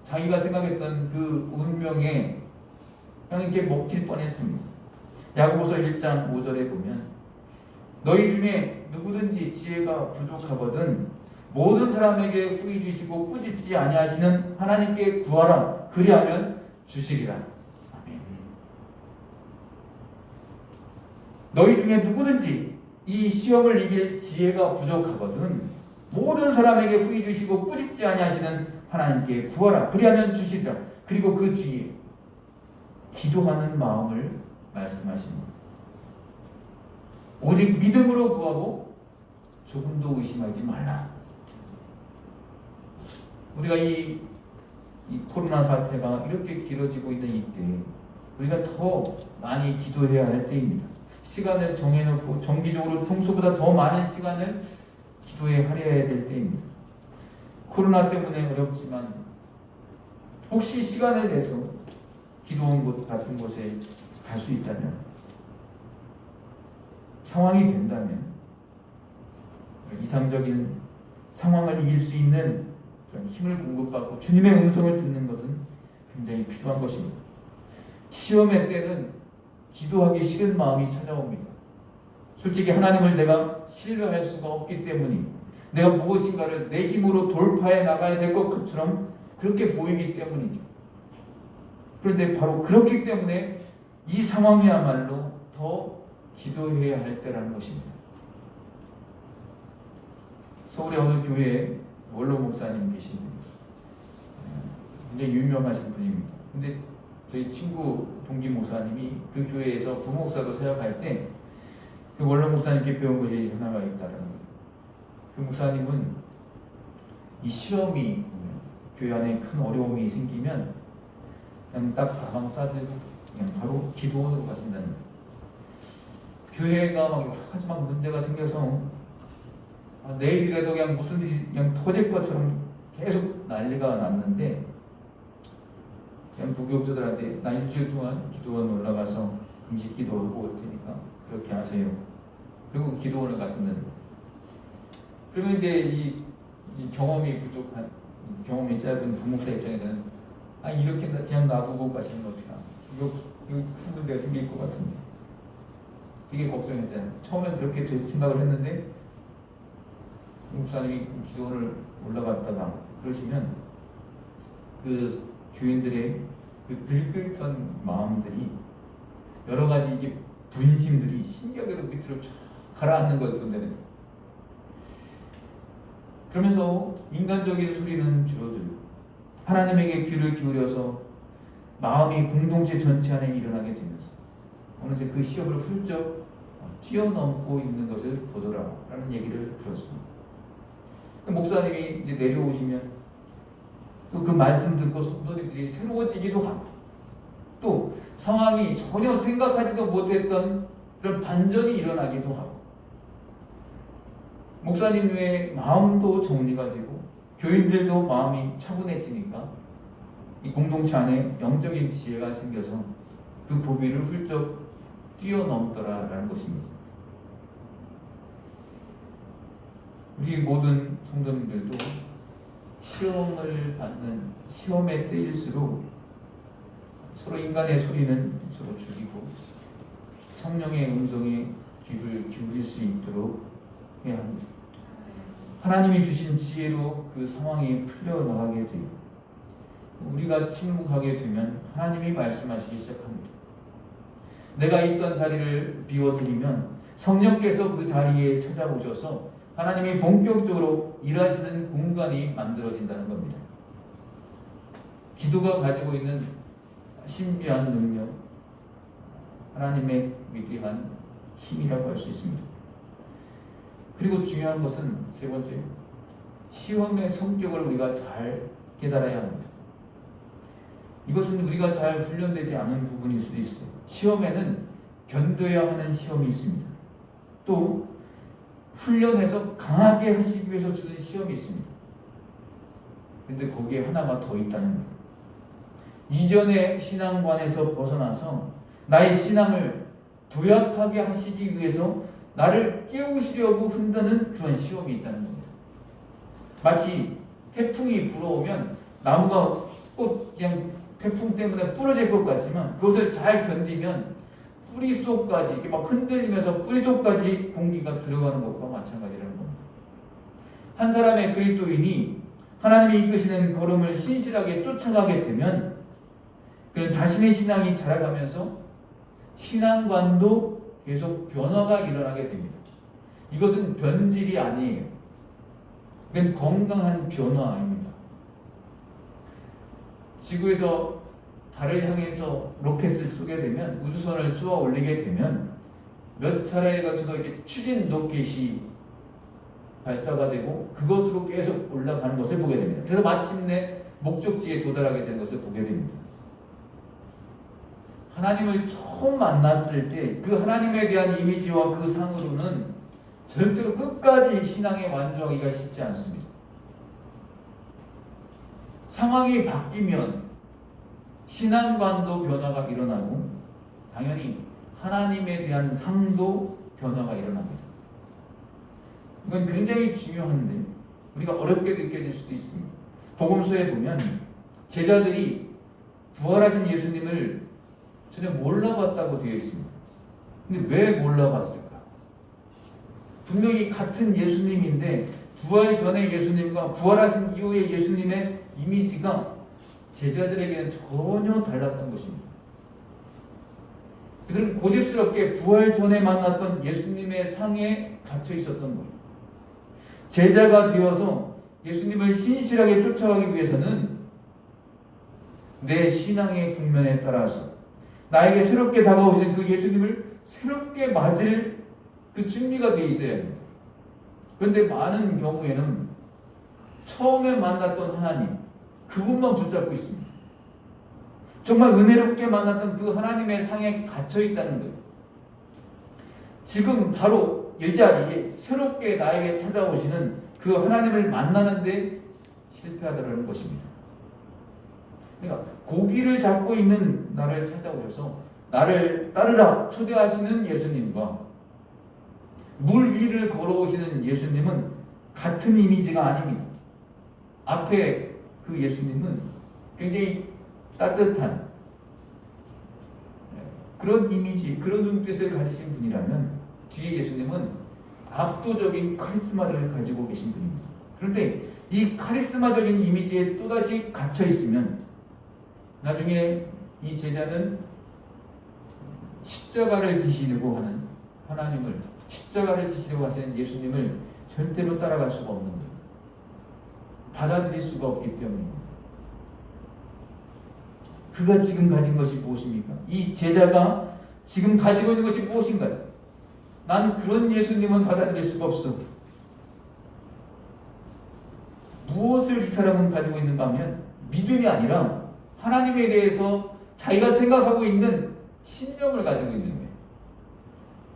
자기가 생각했던 그 운명에 하나님께 먹힐 뻔했습니다. 야고보서 1장 5절에 보면 너희 중에 누구든지 지혜가 부족하거든 모든 사람에게 후히 주시고 꾸짖지 아니하시는 하나님께 구하라. 그리하면 주시리라. 아멘. 너희 중에 누구든지 이 시험을 이길 지혜가 부족하거든 모든 사람에게 후히 주시고 꾸짖지 아니하시는 하나님께 구하라. 그리하면 주시리라. 그리고 그 뒤에 기도하는 마음을 말씀하십니다. 오직 믿음으로 구하고 조금도 의심하지 말라. 우리가 이 코로나 사태가 이렇게 길어지고 있는 이때 우리가 더 많이 기도해야 할 때입니다. 시간을 정해놓고 정기적으로 평소보다 더 많은 시간을 기도에 할애해야 될 때입니다. 코로나 때문에 어렵지만 혹시 시간을 내서 기도원 곳 같은 곳에 갈 수 있다면, 상황이 된다면 이상적인 상황을 이길 수 있는 그런 힘을 공급받고 주님의 음성을 듣는 것은 굉장히 필요한 것입니다. 시험의 때는 기도하기 싫은 마음이 찾아옵니다. 솔직히 하나님을 내가 신뢰할 수가 없기 때문이, 내가 무엇인가를 내 힘으로 돌파해 나가야 될 것처럼 그렇게 보이기 때문이죠. 그런데 바로 그렇기 때문에 이 상황이야말로 더 기도해야 할 때라는 것입니다. 서울의 어느 교회에 원로 목사님 계십니다. 굉장히 유명하신 분입니다. 근데 저희 친구 동기 목사님이 그 교회에서 부목사로 사역할 때 그 원로 목사님께 배운 것이 하나가 있다는 거예요. 그 목사님은 이 시험이 교회 안에 큰 어려움이 생기면 그냥 딱 가방 싸들고 그냥 바로 기도원으로 가신다는 거예요. 교회가 막 여러 가지 막 문제가 생겨서 내일이라도 그냥 무슨 일이 그냥 터질 것처럼 계속 난리가 났는데, 그냥 부교육자들한테 나 일주일 동안 기도원 올라가서 금식 기도하고 올 테니까 그렇게 하세요. 그리고 기도원을 가신다는 거예요. 그러면 이제 이 경험이 부족한, 경험이 짧은 부목사 입장에서는 이렇게 그냥 놔두고 가시는 거 어떡하, 이거 큰 문제가 생길 것 같은데 되게 걱정했잖아요. 처음엔 그렇게 생각을 했는데 목사님이 기도원을 올라갔다가 그러시면 그 교인들의 그 들끓던 마음들이 여러 가지 이게 분심들이 신기하게도 밑으로 쫙 가라앉는 걸 본다는. 그러면서 인간적인 소리는 줄어들고 하나님에게 귀를 기울여서 마음이 공동체 전체 안에 일어나게 되면서 어느새 그 시험을 훌쩍 뛰어넘고 있는 것을 보더라라는 얘기를 들었습니다. 목사님이 이제 내려오시면 또 그 말씀 듣고 성도들이 새로워지기도 하고, 또 상황이 전혀 생각하지도 못했던 그런 반전이 일어나기도 하고, 목사님의 마음도 정리가 되고 교인들도 마음이 차분해지니까 이 공동체 안에 영적인 지혜가 생겨서 그 보기를 훌쩍 뛰어넘더라라는 것입니다. 우리 모든 성도님들도 시험을 받는 시험의 때일수록 서로 인간의 소리는 서로 죽이고 성령의 음성에 귀를 기울일 수 있도록 해야 합니다. 하나님이 주신 지혜로 그 상황이 풀려나가게 돼요. 우리가 침묵하게 되면 하나님이 말씀하시기 시작합니다. 내가 있던 자리를 비워드리면 성령께서 그 자리에 찾아오셔서 하나님이 본격적으로 일하시는 공간이 만들어진다는 겁니다. 기도가 가지고 있는 신비한 능력, 하나님의 위대한 힘이라고 할 수 있습니다. 그리고 중요한 것은 세 번째, 시험의 성격을 우리가 잘 깨달아야 합니다. 이것은 우리가 잘 훈련되지 않은 부분일 수도 있어요. 시험에는 견뎌야 하는 시험이 있습니다. 또 훈련해서 강하게 하시기 위해서 주는 시험이 있습니다. 그런데 거기에 하나가 더 있다는 거예요. 이전의 신앙관에서 벗어나서 나의 신앙을 도약하게 하시기 위해서 나를 깨우시려고 흔드는 그런 시험이 있다는 겁니다. 마치 태풍이 불어오면 나무가 꼭 그냥 태풍 때문에 부러질 것 같지만 그것을 잘 견디면 뿌리 속까지 이렇게 막 흔들리면서 뿌리 속까지 공기가 들어가는 것과 마찬가지라는 겁니다. 한 사람의 그리스도인이 하나님이 이끄시는 걸음을 신실하게 쫓아가게 되면 그는 자신의 신앙이 자라가면서 신앙관도 계속 변화가 일어나게 됩니다. 이것은 변질이 아니에요. 이건 건강한 변화입니다. 지구에서 달을 향해서 로켓을 쏘게 되면, 우주선을 쏘아 올리게 되면 몇 차례에 걸쳐서 이렇게 추진 로켓이 발사가 되고 그것으로 계속 올라가는 것을 보게 됩니다. 그래서 마침내 목적지에 도달하게 되는 것을 보게 됩니다. 하나님을 처음 만났을 때 그 하나님에 대한 이미지와 그 상으로는 절대로 끝까지 신앙에 완주하기가 쉽지 않습니다. 상황이 바뀌면 신앙관도 변화가 일어나고 당연히 하나님에 대한 상도 변화가 일어납니다. 이건 굉장히 중요한데 우리가 어렵게 느껴질 수도 있습니다. 복음서에 보면 제자들이 부활하신 예수님을 전혀 몰라봤다고 되어 있습니다. 근데 왜 몰라봤을까? 분명히 같은 예수님인데 부활 전의 예수님과 부활하신 이후의 예수님의 이미지가 제자들에게는 전혀 달랐던 것입니다. 그들은 고집스럽게 부활 전에 만났던 예수님의 상에 갇혀 있었던 거예요. 제자가 되어서 예수님을 신실하게 쫓아가기 위해서는 내 신앙의 국면에 따라서 나에게 새롭게 다가오시는 그 예수님을 새롭게 맞을 그 준비가 되어 있어야 합니다. 그런데 많은 경우에는 처음에 만났던 하나님, 그분만 붙잡고 있습니다. 정말 은혜롭게 만났던 그 하나님의 상에 갇혀 있다는 거예요. 지금 바로 이 자리에 새롭게 나에게 찾아오시는 그 하나님을 만나는데 실패하더라는 것입니다. 그러니까 고기를 잡고 있는 나를 찾아오셔서 나를 따르라 초대하시는 예수님과 물 위를 걸어오시는 예수님은 같은 이미지가 아닙니다. 앞에 그 예수님은 굉장히 따뜻한 그런 이미지, 그런 눈빛을 가지신 분이라면 뒤에 예수님은 압도적인 카리스마를 가지고 계신 분입니다. 그런데 이 카리스마적인 이미지에 또다시 갇혀 있으면 나중에 이 제자는 십자가를 지시려고 하는 하나님을, 십자가를 지시려고 하시는 예수님을 절대로 따라갈 수가 없는 거예요. 받아들일 수가 없기 때문입니다. 그가 지금 가진 것이 무엇입니까? 이 제자가 지금 가지고 있는 것이 무엇인가요? 난 그런 예수님은 받아들일 수가 없어. 무엇을 이 사람은 가지고 있는가 하면 믿음이 아니라 하나님에 대해서 자기가 생각하고 있는 신념을 가지고 있는 거예요.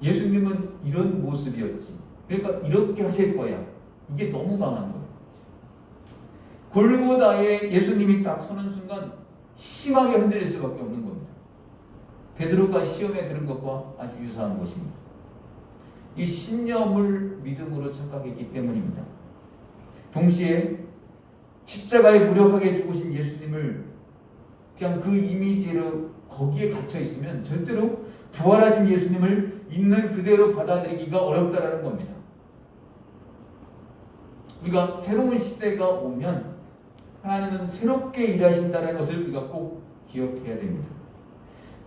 예수님은 이런 모습이었지. 그러니까 이렇게 하실 거야. 이게 너무 강한 거예요. 골고다에 예수님이 딱 서는 순간 심하게 흔들릴 수밖에 없는 겁니다. 베드로가 시험에 들은 것과 아주 유사한 것입니다. 이 신념을 믿음으로 착각했기 때문입니다. 동시에 십자가에 무력하게 죽으신 예수님을 그냥 그 이미지로 거기에 갇혀 있으면 절대로 부활하신 예수님을 있는 그대로 받아들이기가 어렵다라는 겁니다. 우리가 새로운 시대가 오면 하나님은 새롭게 일하신다는 것을 우리가 꼭 기억해야 됩니다.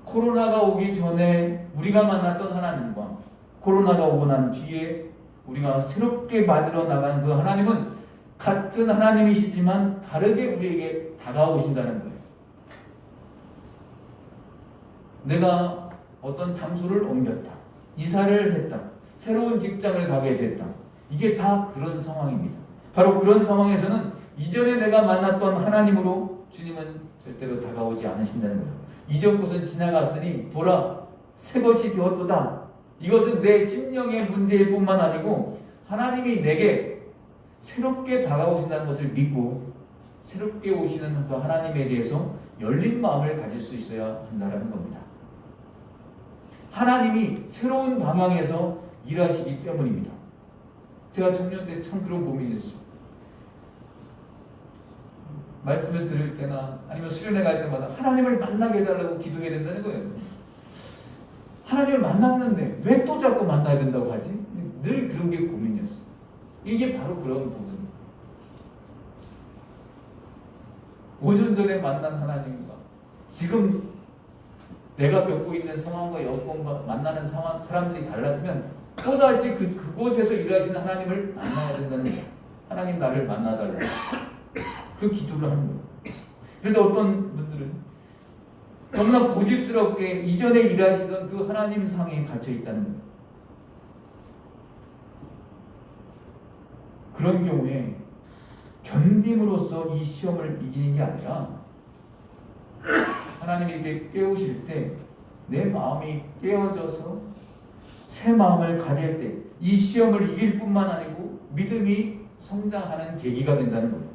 코로나가 오기 전에 우리가 만났던 하나님과 코로나가 오고 난 뒤에 우리가 새롭게 맞으러 나가는 그 하나님은 같은 하나님이시지만 다르게 우리에게 다가오신다는 거예요. 내가 어떤 장소를 옮겼다, 이사를 했다, 새로운 직장을 가게 됐다. 이게 다 그런 상황입니다. 바로 그런 상황에서는 이전에 내가 만났던 하나님으로 주님은 절대로 다가오지 않으신다는 거예요. 이전 것은 지나갔으니 보라 새 것이 되었도다. 이것은 내 심령의 문제일 뿐만 아니고 하나님이 내게 새롭게 다가오신다는 것을 믿고 새롭게 오시는 그 하나님에 대해서 열린 마음을 가질 수 있어야 한다는 겁니다. 하나님이 새로운 방향에서 일하시기 때문입니다. 제가 청년 때 참 그런 고민이 있어요. 말씀을 들을 때나 아니면 수련회 갈 때마다 하나님을 만나게 해달라고 기도해야 된다는 거예요. 하나님을 만났는데 왜 또 자꾸 만나야 된다고 하지? 늘 그런 게 고민이었어요. 이게 바로 그런 부분입니다. 5년 전에 만난 하나님과 지금 내가 겪고 있는 상황과 여건과 만나는 상황, 사람들이 달라지면 또다시 그곳에서 일하시는 하나님을 만나야 된다는 거예요. 하나님 나를 만나달라고 그 기도를 하는 거예요. 그런데 어떤 분들은 너무나 고집스럽게 이전에 일하시던 그 하나님 상에 갇혀 있다는 거예요. 그런 경우에 견딤으로써 이 시험을 이기는 게 아니라 하나님이 이렇게 깨우실 때 내 마음이 깨어져서 새 마음을 가질 때 이 시험을 이길 뿐만 아니고 믿음이 성장하는 계기가 된다는 거예요.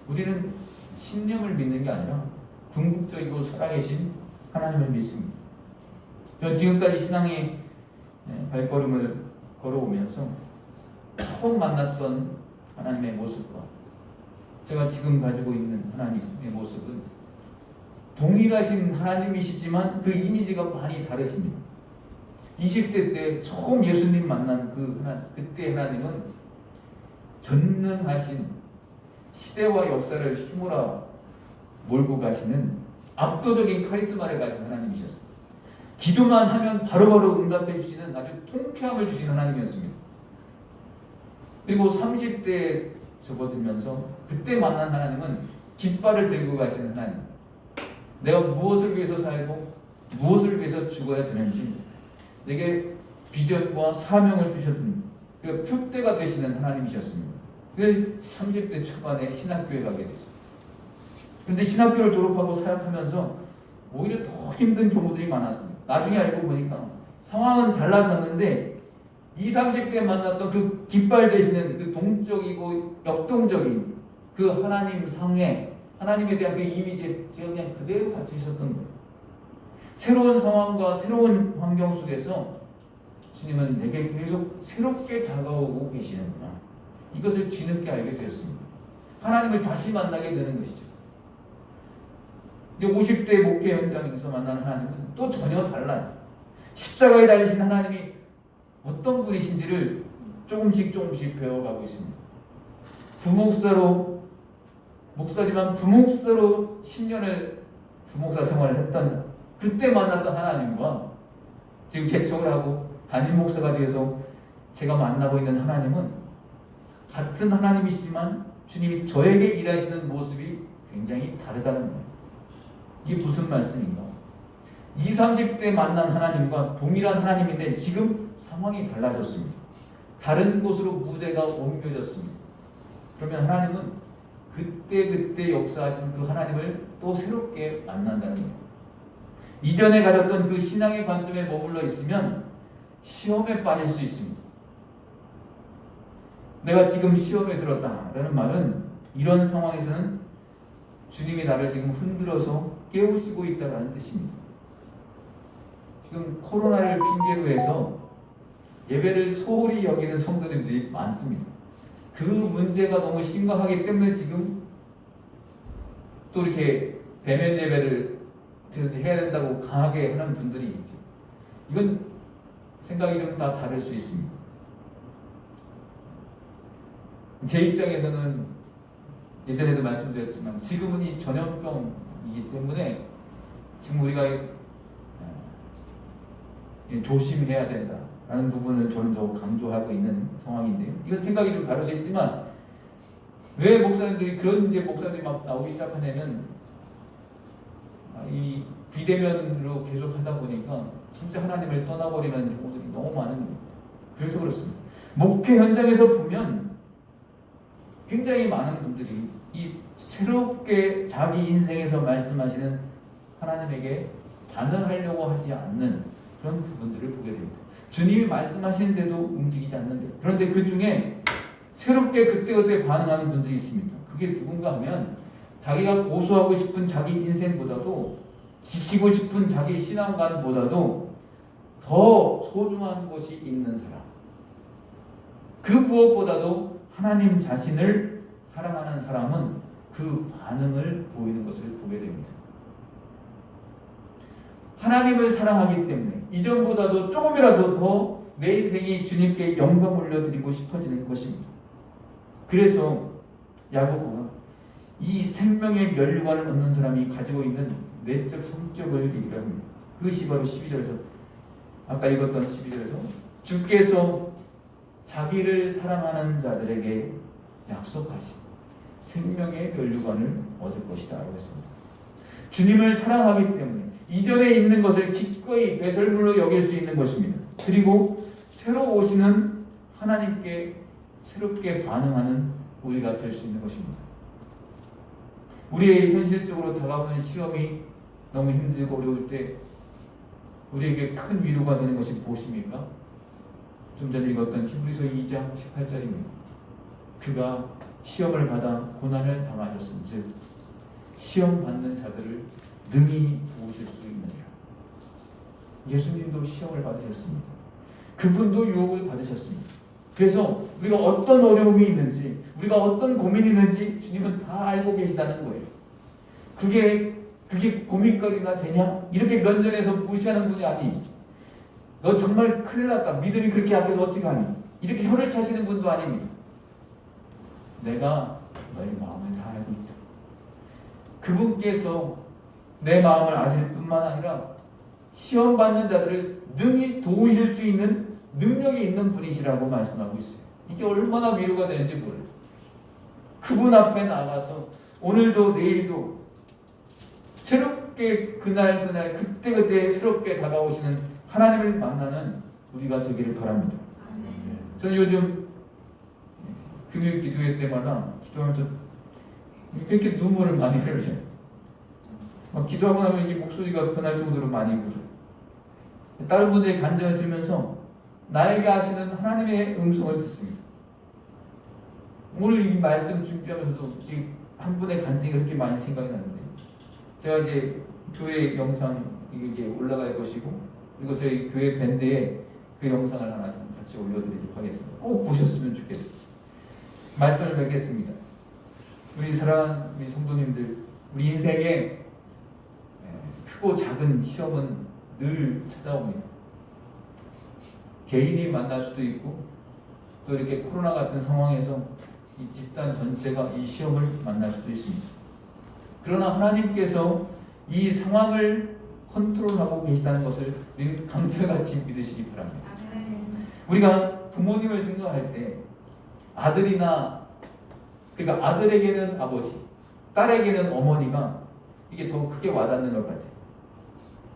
우리는 신념을 믿는 게 아니라 궁극적이고 살아계신 하나님을 믿습니다. 전 지금까지 신앙의 발걸음을 걸어오면서 처음 만났던 하나님의 모습과 제가 지금 가지고 있는 하나님의 모습은 동일하신 하나님이시지만 그 이미지가 많이 다르십니다. 20대 때 처음 예수님 만난 그때 하나님은 전능하신 시대와 역사를 휘몰아 몰고 가시는 압도적인 카리스마를 가진 하나님이셨어요. 기도만 하면 바로바로 응답해 주시는 아주 통쾌함을 주신 하나님이었습니다. 그리고 30대에 접어들면서 그때 만난 하나님은 깃발을 들고 가시는 하나님. 내가 무엇을 위해서 살고 무엇을 위해서 죽어야 되는지 내게 비전과 사명을 주셨던 그 표대가 되시는 하나님이셨습니다. 그 30대 초반에 신학교에 가게 되죠. 그런데 신학교를 졸업하고 사역하면서 오히려 더 힘든 경우들이 많았습니다. 나중에 알고 보니까 상황은 달라졌는데 20, 30대 만났던 그 깃발 되시는 그 동적이고 역동적인 그 하나님 상에 하나님에 대한 그 이미지에 제가 그냥 그대로 갇혀 있었던 거예요. 새로운 상황과 새로운 환경 속에서 주님은 내게 계속 새롭게 다가오고 계시는구나. 이것을 뒤늦게 알게 되었습니다. 하나님을 다시 만나게 되는 것이죠. 이제 50대 목회 현장에서 만나는 하나님은 또 전혀 달라요. 십자가에 달리신 하나님이 어떤 분이신지를 조금씩 배워가고 있습니다. 부목사로 목사지만 부목사로 10년을 부목사 생활을 했던 그때 만났던 하나님과 지금 개척을 하고 담임 목사가 되어서 제가 만나고 있는 하나님은 같은 하나님이시지만 주님이 저에게 일하시는 모습이 굉장히 다르다는 거예요. 이게 무슨 말씀인가? 20, 30대 만난 하나님과 동일한 하나님인데 지금 상황이 달라졌습니다. 다른 곳으로 무대가 옮겨졌습니다. 그러면 하나님은 그때 역사하신 그 하나님을 또 새롭게 만난다는 거예요. 이전에 가졌던 그 신앙의 관점에 머물러 있으면 시험에 빠질 수 있습니다. 내가 지금 시험에 들었다라는 말은 이런 상황에서는 주님이 나를 지금 흔들어서 깨우시고 있다는 뜻입니다. 지금 코로나를 핑계로 해서 예배를 소홀히 여기는 성도님들이 많습니다. 그 문제가 너무 심각하기 때문에 지금 또 이렇게 대면 예배를 해야 된다고 강하게 하는 분들이 있죠. 이건 생각이 좀 다 다를 수 있습니다. 제 입장에서는 예전에도 말씀드렸지만 지금은 이 전염병이기 때문에 지금 우리가 조심해야 된다라는 부분을 저는 더 강조하고 있는 상황인데요. 이건 생각이 좀 다를 수 있지만 왜 목사님들이 그런 이제 목사님이 막 나오기 시작하냐면 이 비대면으로 계속 하다 보니까 진짜 하나님을 떠나버리는 경우들이 너무 많은 거예요. 그래서 그렇습니다. 목회 현장에서 보면 굉장히 많은 분들이 이 새롭게 자기 인생에서 말씀하시는 하나님에게 반응하려고 하지 않는 그런 부분들을 보게 됩니다. 주님이 말씀하시는데도 움직이지 않는데 그런데 그 중에 새롭게 그때 반응하는 분들이 있습니다. 그게 누군가 하면 자기가 고수하고 싶은 자기 인생보다도 지키고 싶은 자기 신앙관보다도 더 소중한 것이 있는 사람. 그 무엇보다도 하나님 자신을 사랑하는 사람은 그 반응을 보이는 것을 보게 됩니다. 하나님을 사랑하기 때문에 이전보다도 조금이라도 더 내 인생이 주님께 영광 올려드리고 싶어지는 것입니다. 그래서 야고보가 이 생명의 면류관을 얻는 사람이 가지고 있는 내적 성격을 얘기를 합니다. 그것이 바로 12절에서 아까 읽었던 12절에서 주께서 자기를 사랑하는 자들에게 약속하신 생명의 면류관을 얻을 것이다 라고 했습니다. 주님을 사랑하기 때문에 이전에 있는 것을 기꺼이 배설물로 여길 수 있는 것입니다. 그리고 새로 오시는 하나님께 새롭게 반응하는 우리가 될 수 있는 것입니다. 우리의 현실적으로 다가오는 시험이 너무 힘들고 어려울 때 우리에게 큰 위로가 되는 것이 무엇입니까? 좀 전에 읽었던 히브리서 2장 18절입니다. 그가 시험을 받아 고난을 당하셨음 즉 시험 받는 자들을 능히 도우실 수 있느니라. 예수님도 시험을 받으셨습니다. 그분도 유혹을 받으셨습니다. 그래서 우리가 어떤 어려움이 있는지 우리가 어떤 고민이 있는지 주님은 다 알고 계시다는 거예요. 그게 고민거리가 되냐? 이렇게 면전에서 무시하는 분이 아니 너 정말 큰일 났다. 믿음이 그렇게 약해서 어떻게 하니? 이렇게 혀를 차시는 분도 아닙니다. 내가 너의 마음을 다 알고 있다. 그분께서 내 마음을 아실 뿐만 아니라 시험 받는 자들을 능히 도우실 수 있는 능력이 있는 분이시라고 말씀하고 있어요. 이게 얼마나 위로가 되는지 몰라요. 그분 앞에 나가서 오늘도 내일도 새롭게 그날 그때 새롭게 다가오시는 하나님을 만나는 우리가 되기를 바랍니다. 저는 요즘 금요 기도회 때마다 기도하면서 이렇게 눈물을 많이 흘려요. 막 기도하고 나면 이 목소리가 변할 정도로 많이 울어요. 다른 분들의 간증을 들으면서 나에게 하시는 하나님의 음성을 듣습니다. 오늘 이 말씀 준비하면서도 한 분의 간증이 그렇게 많이 생각이 나는데, 제가 이제 교회 영상 이제 올라갈 것이고, 그리고 저희 교회 밴드에 그 영상을 하나 같이 올려드리도록 하겠습니다. 꼭 보셨으면 좋겠습니다. 말씀을 맺겠습니다. 우리 사랑하는 우리 성도님들, 우리 인생에 크고 작은 시험은 늘 찾아옵니다. 개인이 만날 수도 있고, 또 이렇게 코로나 같은 상황에서 이 집단 전체가 이 시험을 만날 수도 있습니다. 그러나 하나님께서 이 상황을 컨트롤하고 계시다는 것을 우리는 강철같이 믿으시기 바랍니다. 우리가 부모님을 생각할 때 아들이나, 그러니까 아들에게는 아버지, 딸에게는 어머니가 이게 더 크게 와닿는 것 같아요.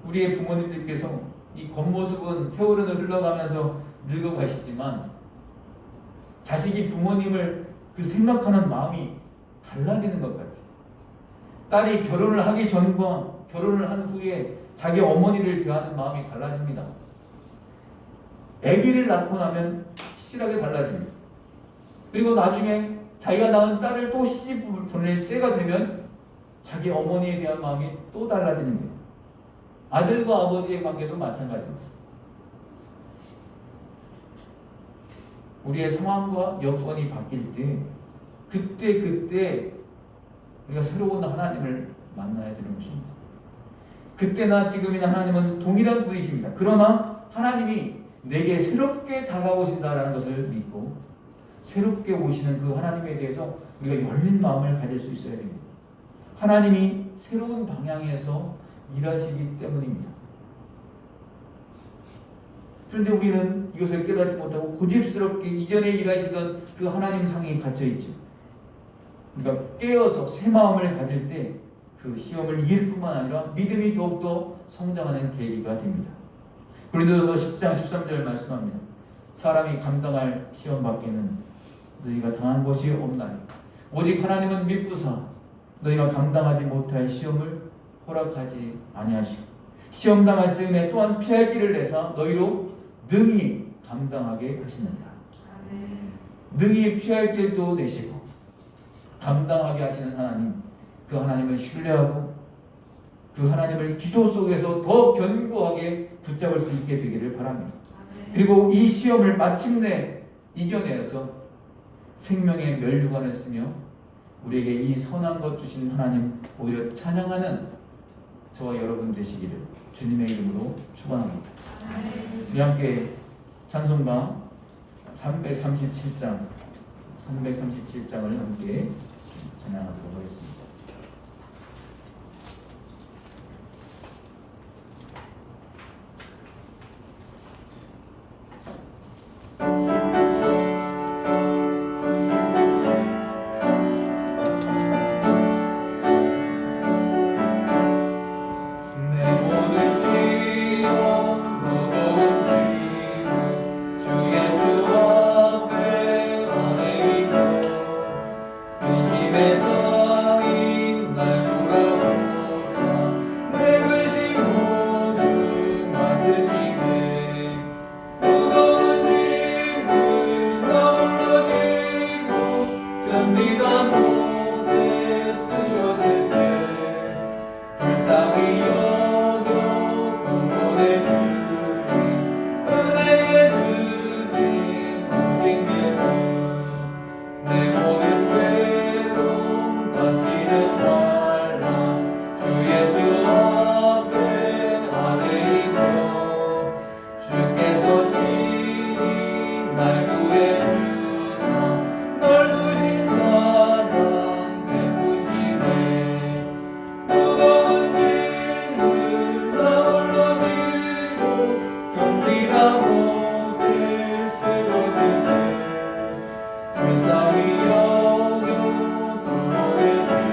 우리의 부모님들께서 이 겉모습은 세월은 흘러가면서 늙어가시지만 자식이 부모님을 그 생각하는 마음이 달라지는 것 같아요. 딸이 결혼을 하기 전과 결혼을 한 후에 자기 어머니를 대하는 마음이 달라집니다. 아기를 낳고 나면 확실하게 달라집니다. 그리고 나중에 자기가 낳은 딸을 또 시집을 보낼 때가 되면 자기 어머니에 대한 마음이 또 달라지는 거예요. 아들과 아버지의 관계도 마찬가지입니다. 우리의 상황과 여건이 바뀔 때 그때 우리가 새로운 하나님을 만나야 되는 것입니다. 그때나 지금이나 하나님은 동일한 분이십니다. 그러나 하나님이 내게 새롭게 다가오신다라는 것을 믿고 새롭게 오시는 그 하나님에 대해서 우리가 열린 마음을 가질 수 있어야 됩니다. 하나님이 새로운 방향에서 일하시기 때문입니다. 그런데 우리는 이것을 깨닫지 못하고 고집스럽게 이전에 일하시던 그 하나님 상에 갇혀있죠. 그러니까 깨어서 새 마음을 가질 때 그 시험을 이길 뿐만 아니라 믿음이 더욱더 성장하는 계기가 됩니다. 고린도서 10장 13절 말씀합니다. 사람이 감당할 시험 밖에는 너희가 당한 것이 없나니 오직 하나님은 미쁘사 너희가 감당하지 못할 시험을 허락하지 아니하시고 시험 당할 즈음에 또한 피할 길을 내사 너희로 능히 감당하게 하시느니라. 능히 피할 길도 내시고 감당하게 하시는 하나님, 그 하나님을 신뢰하고 그 하나님을 기도 속에서 더 견고하게 붙잡을 수 있게 되기를 바랍니다. 그리고 이 시험을 마침내 이겨내서 생명의 멸류관을 쓰며 우리에게 이 선한 것 주신 하나님 오히려 찬양하는 저와 여러분 되시기를 주님의 이름으로 축원합니다. 우리 함께 찬송가 337장을 함께 찬양하도록 하겠습니다. 주 예수 앞에 오래 있고 근심에서 여겨 구원해 주리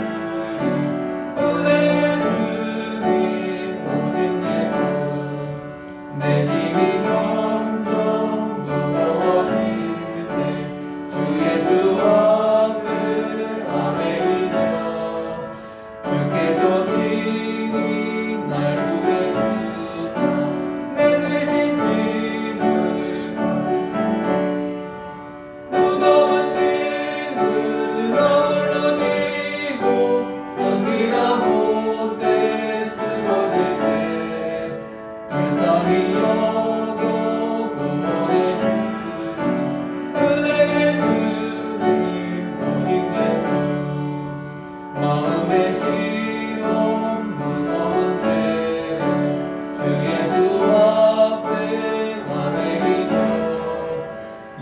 은혜 주님 오직 예수 내 짐이 점점 무거워질 때 주 예수 앞에 아뢰이며 주께서 친히 날 구해주사 내 대신 짐을 벗으시고 무거운 짐을 너울로 지고 견디다 못해 쓰러질 때 불쌍히 여겨 구원해 주리 은혜의 주님 오직 예수 마음의 시험 무서운 죄 주 예수 앞에 아뢰이며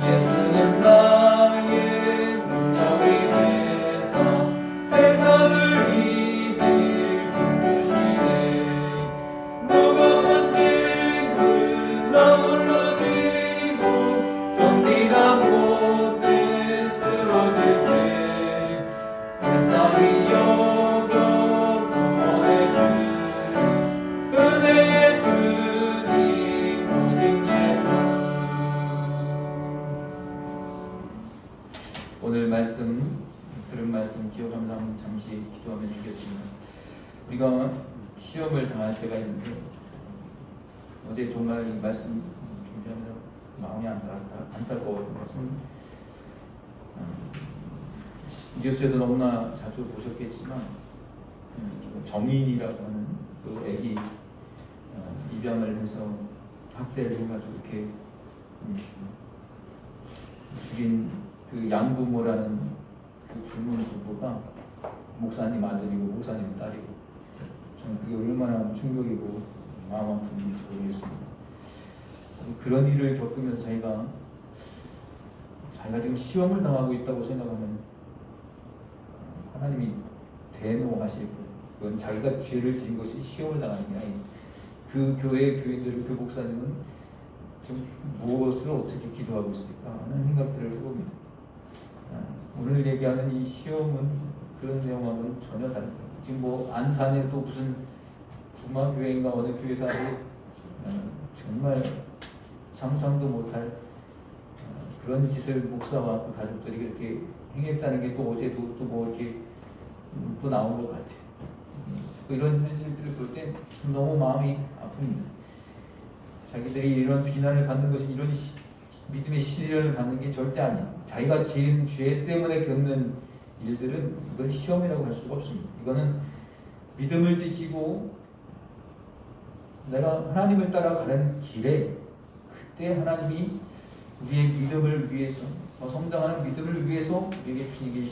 예수는 나의 능력이 되사 세상을 이길 힘 주시네 무거운 짐을 너울로 지고 견디다 못해 쓰러질 때 불쌍히 여겨 구원해 주리 은혜의 주님 오직 예수 오늘 들은 말씀 기억하면서 한번 잠시 기도하면 좋겠습니다. 우리가 시험을 당할 때가 있는데 어제 정말 이 말씀 준비하면서 마음이 안타까웠던 것은 뉴스에도 너무나 자주 보셨겠지만 정인이라고 하는 그 애기 입양을 해서 학대를 해가지고 이렇게 죽인 그 양부모라는 그 젊은 부부가 목사님 아들이고 목사님 딸이고 저는 그게 얼마나 충격이고 마음 아픈지 모르겠습니다. 그런 일을 겪으면서 자기가 지금 시험을 당하고 있다고 생각하면 하나님이 대노하실 거예요. 그건 자기가 죄를 지은 것이 시험을 당하는 게 아니에요. 그 교인들, 그 목사님은 지금 무엇을 어떻게 기도하고 있을까 하는 생각들을 해봅니다. 오늘 얘기하는 이 시험은 그런 내용하고는 전혀 다른 거예요. 지금 뭐 안산에 또 무슨 중마교회인가 어느 교회에서 정말 상상도 못할 그런 짓을 목사와 그 가족들이 그렇게 행했다는 게 또 어제도 또 뭐 이렇게 또 나온 것 같아요. 이런 현실들을 볼 때 너무 마음이 아픕니다. 자기들이 이런 비난을 받는 것이 이런 믿음의 시련을 받는 게 절대 아니에요. 자기가 지은 죄 때문에 겪는 일들은 이건 시험이라고 할 수가 없습니다. 이거는 믿음을 지키고 내가 하나님을 따라가는 길에 그때 하나님이 우리의 믿음을 위해서 더 성장하는 믿음을 위해서 우리에게 주신 게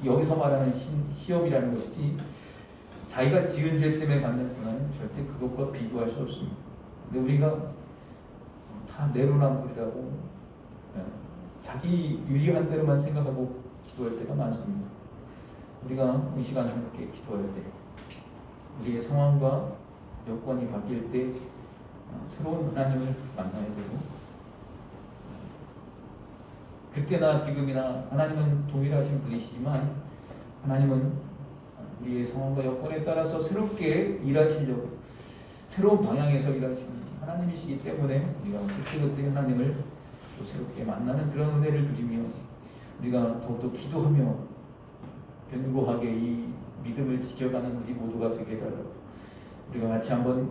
여기서 말하는 시험이라는 것이지 자기가 지은 죄 때문에 받는 고난은 절대 그것과 비교할 수 없습니다. 근데 우리가 다 내로남불이라고 자기 유리한 대로만 생각하고 기도할 때가 많습니다. 우리가 이 시간 함께 기도할 때 우리의 상황과 여건이 바뀔 때 새로운 하나님을 만나야 되고 그때나 지금이나 하나님은 동일하신 분이시지만 하나님은 우리의 상황과 여건에 따라서 새롭게 일하시려고 새로운 방향에서 일하시는 하나님이시기 때문에 우리가 그때 하나님을 또 새롭게 만나는 그런 은혜를 누리며 우리가 더욱더 기도하며 견고하게 이 믿음을 지켜가는 우리 모두가 되게 해달라고 우리가 같이 한번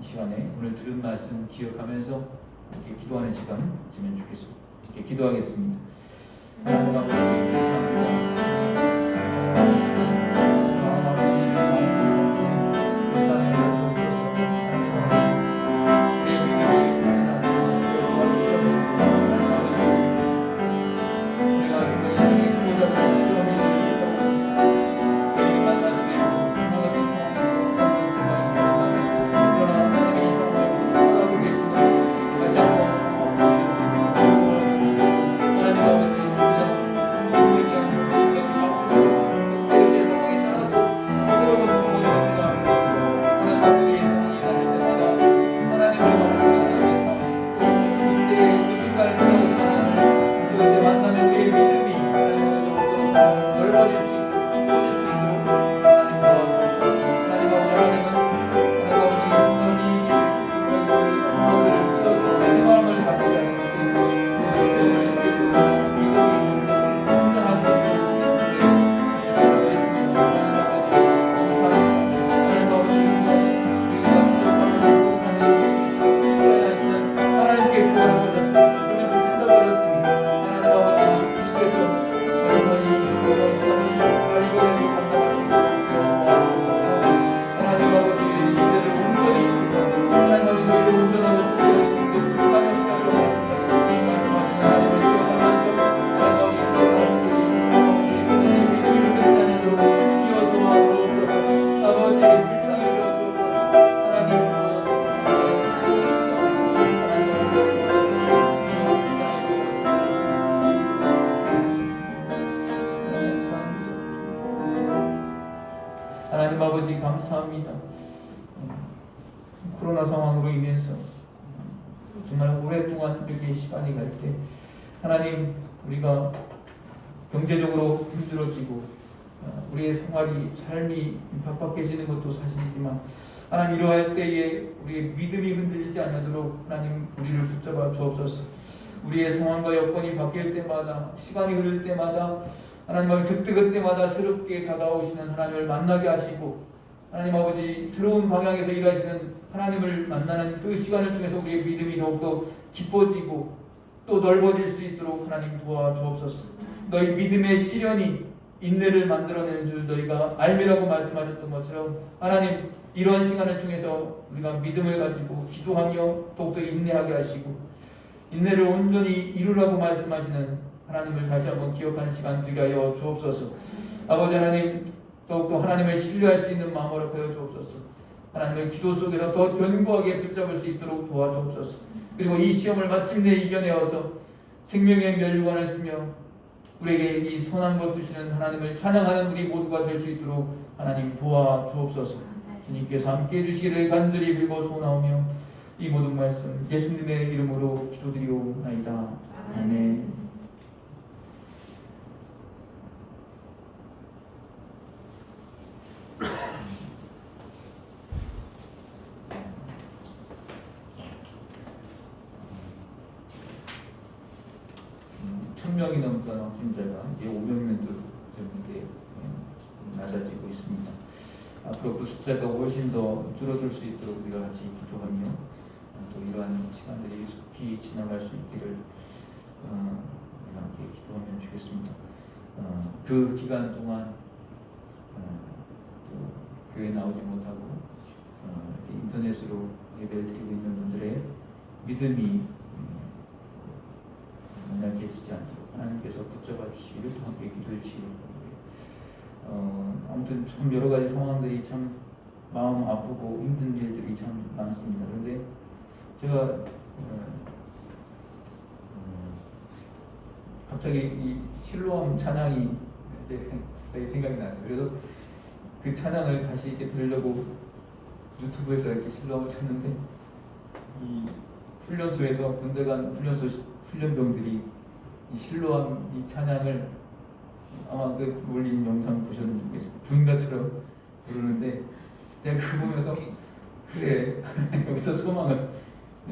이 시간에 오늘 들은 말씀 기억하면서 이렇게 기도하는 시간 가지면 좋겠습니다. 이렇게 기도하겠습니다. 하나님 아버지 감사합니다. 하나님 아버지 감사합니다. 코로나 상황으로 인해서 정말 오랫동안 이렇게 시간이 갈 때 하나님 우리가 경제적으로 힘들어지고 우리의 생활이 삶이 팍팍해지는 것도 사실이지만 하나님 이러할 때에 우리의 믿음이 흔들리지 않도록 하나님 우리를 붙잡아 주옵소서. 우리의 상황과 여건이 바뀔 때마다 시간이 흐를 때마다 하나님 그때그때마다 새롭게 다가오시는 하나님을 만나게 하시고 하나님 아버지 새로운 방향에서 일하시는 하나님을 만나는 그 시간을 통해서 우리의 믿음이 더욱더 깊어지고 또 넓어질 수 있도록 하나님 도와주옵소서. 너희 믿음의 시련이 인내를 만들어내는 줄 너희가 알미라고 말씀하셨던 것처럼 하나님 이러한 시간을 통해서 우리가 믿음을 가지고 기도하며 더욱더 인내하게 하시고 인내를 온전히 이루라고 말씀하시는 하나님을 다시 한번 기억하는 시간 되게 하여 주옵소서. 아버지 하나님 더욱더 하나님을 신뢰할 수 있는 마음을 허락하여 주옵소서. 하나님을 기도 속에서 더 견고하게 붙잡을 수 있도록 도와주옵소서. 그리고 이 시험을 마침내 이겨내어서 생명의 면류관을 쓰며 우리에게 이 선한 것 주시는 하나님을 찬양하는 우리 모두가 될 수 있도록 하나님 도와주옵소서. 주님께서 함께해 주시기를 간절히 빌고 소원하오며 이 모든 말씀 예수님의 이름으로 기도드리오나이다. 아멘. 천명이 넘던 확진자가 이제 500명 정도에 낮아지고 있습니다. 앞으로 그 숫자가 훨씬 더 줄어들 수 있도록 우리가 같이 기도하며 또 이러한 시간들이 속히 지나갈 수 있기를 함께 기도하면 좋겠습니다. 그 기간 동안 또 교회 나오지 못하고 이렇게 인터넷으로 예배를 드리고 있는 분들의 믿음이 약해지지 않도록 하나님께서 붙잡아 주시기를 또 함께 기도해 주시기를 아무튼 참 여러 가지 상황들이 참 마음 아프고 힘든 일들이 참 많습니다. 그런데 제가 갑자기 이 실로암 찬양이 갑자기 생각이 났어요. 그래서 그 찬양을 다시 이렇게 들으려고 유튜브에서 이렇게 실로암을 쳤는데 이 훈련소에서 군대 간 훈련병들이 이 실로암 이 찬양을 아마 그 올린 영상 보셨는지 모르겠어요. 부인가처럼 부르는데 제가 그거 보면서 그래 여기서 소망을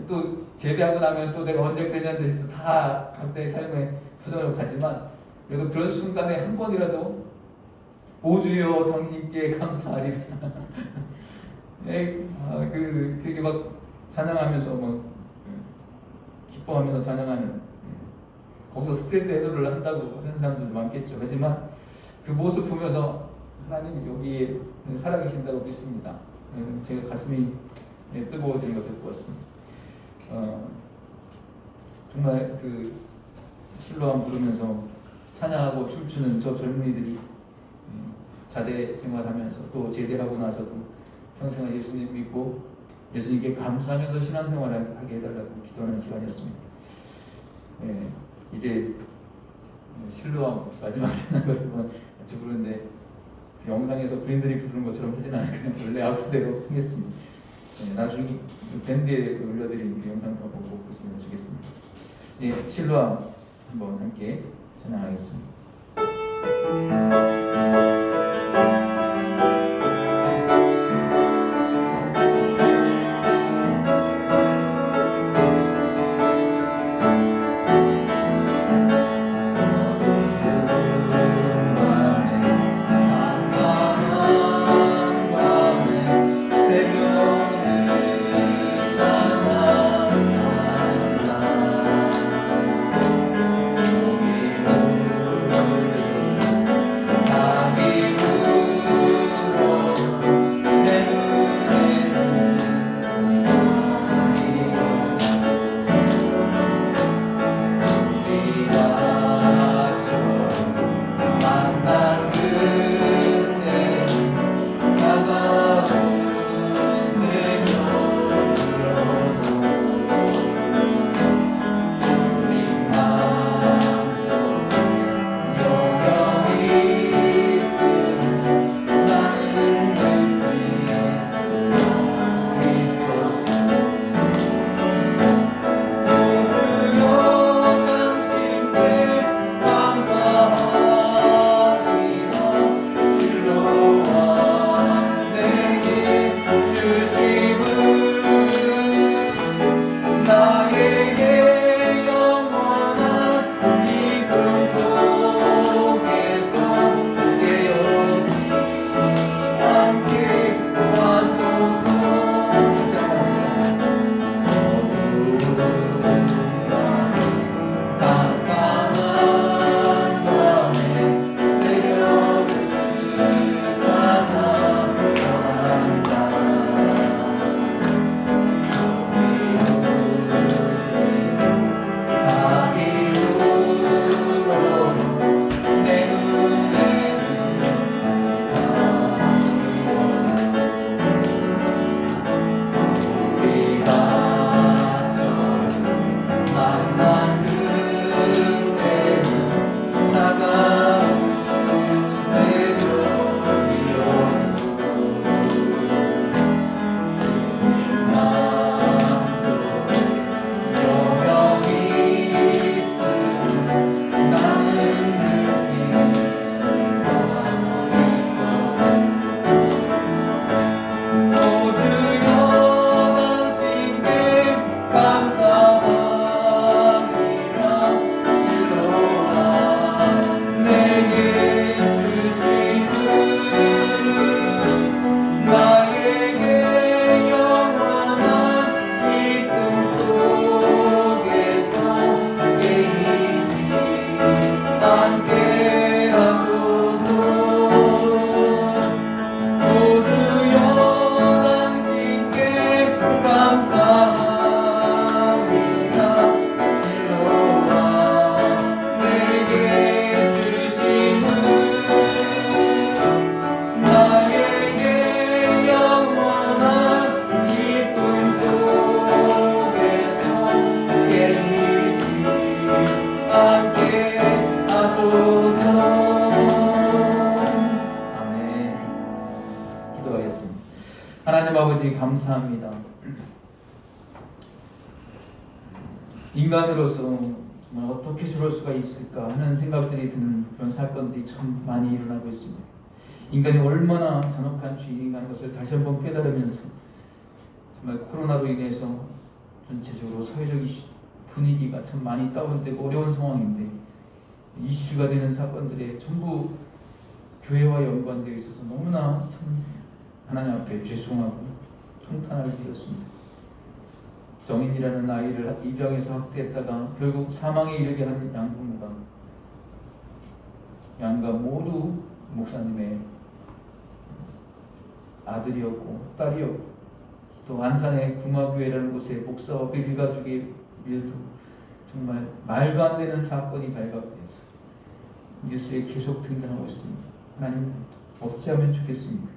또 제대하고 나면 또 내가 언제 그랬냐는 듯이 다 각자의 삶의 표정으로 가지만 그래도 그런 순간에 한 번이라도 오 주여 당신께 감사하리라 그렇게 막 찬양하면서 뭐 기뻐하면서 찬양하는 거기서 스트레스 해소를 한다고 하는 사람들도 많겠죠. 하지만 그 모습 보면서 하나님 여기에 살아계신다고 믿습니다. 제가 가슴이 뜨거워지는 것을 보았습니다. 정말 그 실로암 부르면서 찬양하고 춤추는 저 젊은이들이 자대 생활하면서 또 제대하고 나서도 평생을 예수님 믿고 예수님께 감사하면서 신앙생활을 하게 해달라고 기도하는 시간이었습니다. 이제 실로암 마지막 찬양을 같이 부르는데 그 영상에서 부인들이 부르는 것처럼 하진 않아요. 원래 악보대로 하겠습니다. 나중에 밴드에 올려드린 그 영상 더 보고 보시면 좋겠습니다. 실로암 한번 함께 찬양하겠습니다. 주 아버지 감사합니다. 인간으로서 정말 어떻게 저럴 수가 있을까 하는 생각들이 드는 그런 사건들이 참 많이 일어나고 있습니다. 인간이 얼마나 잔혹한 주인인가 하는 것을 다시 한번 깨달으면서 정말 코로나로 인해서 전체적으로 사회적 분위기가 참 많이 다운되고 어려운 상황인데 이슈가 되는 사건들에 전부 교회와 연관되어 있어서 너무나 참 하나님 앞에 죄송하고 통탄할 일이었습니다. 정인이라는 아이를 입양해서 학대했다가 결국 사망에 이르게 한 양부모가 양가 모두 목사님의 아들이었고 딸이었고 또 안산의 구마교회라는 곳에 목사와 그 일가족의 일도 정말 말도 안 되는 사건이 발각돼서 뉴스에 계속 등장하고 있습니다. 하나님 어찌하면 좋겠습니까?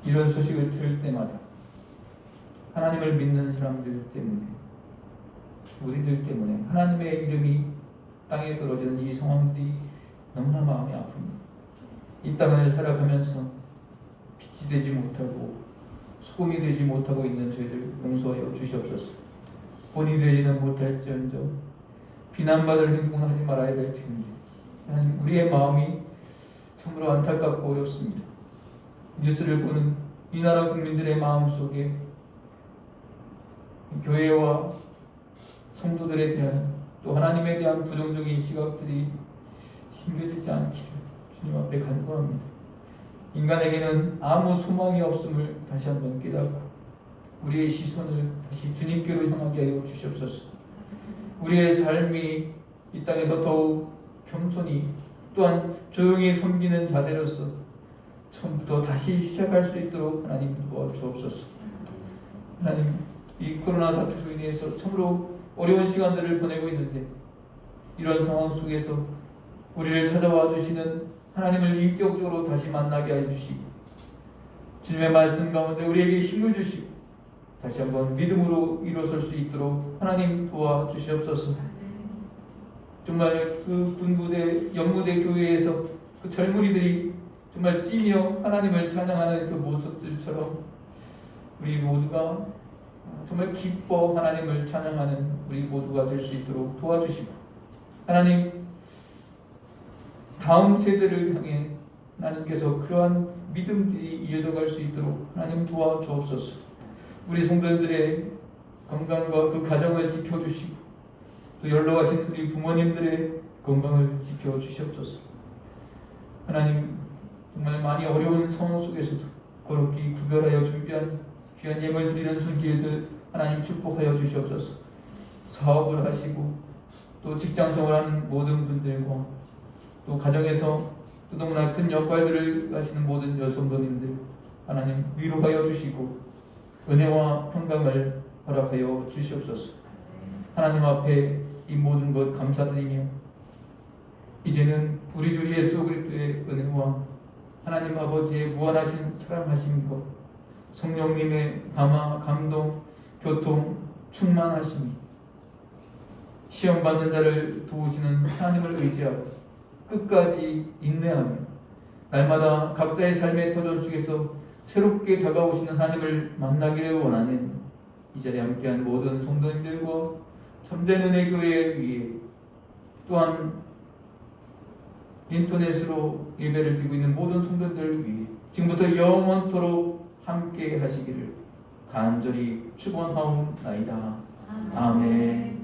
이런 소식을 들을 때마다 하나님을 믿는 사람들 때문에 우리들 때문에 하나님의 이름이 땅에 떨어지는 이 상황들이 너무나 마음이 아픕니다. 이 땅을 살아가면서 빛이 되지 못하고 소금이 되지 못하고 있는 저희들 용서하여 주시옵소서. 본이 되지는 못할지언정 비난받을 행동을 하지 말아야 될 텐데 하나님 우리의 마음이 참으로 안타깝고 어렵습니다. 뉴스를 보는 이 나라 국민들의 마음속에 교회와 성도들에 대한 또 하나님에 대한 부정적인 시각들이 심겨지지 않기를 주님 앞에 간구합니다. 인간에게는 아무 소망이 없음을 다시 한번 깨닫고 우리의 시선을 다시 주님께로 향하게 하여 주시옵소서. 우리의 삶이 이 땅에서 더욱 겸손히 또한 조용히 섬기는 자세로서 처음부터 다시 시작할 수 있도록 하나님 도와주옵소서. 하나님 이 코로나 사태로 인해서 참으로 어려운 시간들을 보내고 있는데 이런 상황 속에서 우리를 찾아와 주시는 하나님을 인격적으로 다시 만나게 해주시고 주님의 말씀 가운데 우리에게 힘을 주시고 다시 한번 믿음으로 일어설 수 있도록 하나님 도와주시옵소서. 정말 그 군부대 연무대 교회에서 그 젊은이들이 정말 뛰며 하나님을 찬양하는 그 모습들처럼 우리 모두가 정말 기뻐 하나님을 찬양하는 우리 모두가 될 수 있도록 도와주시고 하나님 다음 세대를 향해 하나님께서 그러한 믿음들이 이어져 갈 수 있도록 하나님 도와주옵소서. 우리 성도들의 건강과 그 가정을 지켜주시고 또 연로하신 우리 부모님들의 건강을 지켜주시옵소서. 하나님 정말 많이 어려운 상황 속에서도 거룩히 구별하여 준비한 귀한 예물 드리는 손길들 하나님 축복하여 주시옵소서. 사업을 하시고 또 직장생활하는 모든 분들과 또 가정에서 또 너무나 큰 역할들을 하시는 모든 여성도님들 하나님 위로하여 주시고 은혜와 평강을 허락하여 주시옵소서. 하나님 앞에 이 모든 것 감사드리며 이제는 우리 주 예수 그리스도의 은혜와 하나님 아버지의 무한하신 사랑하심과 성령님의 감화, 감동, 교통, 충만하심이 시험받는 자를 도우시는 하나님을 의지하고 끝까지 인내하며 날마다 각자의 삶의 터전 속에서 새롭게 다가오시는 하나님을 만나기를 원하는 이 자리에 함께한 모든 성도님들과 참된 은혜교회 위에 또한 인터넷으로 예배를 드리고 있는 모든 성도들 위해 지금부터 영원토록 함께 하시기를 간절히 축원하옵나이다. 아멘.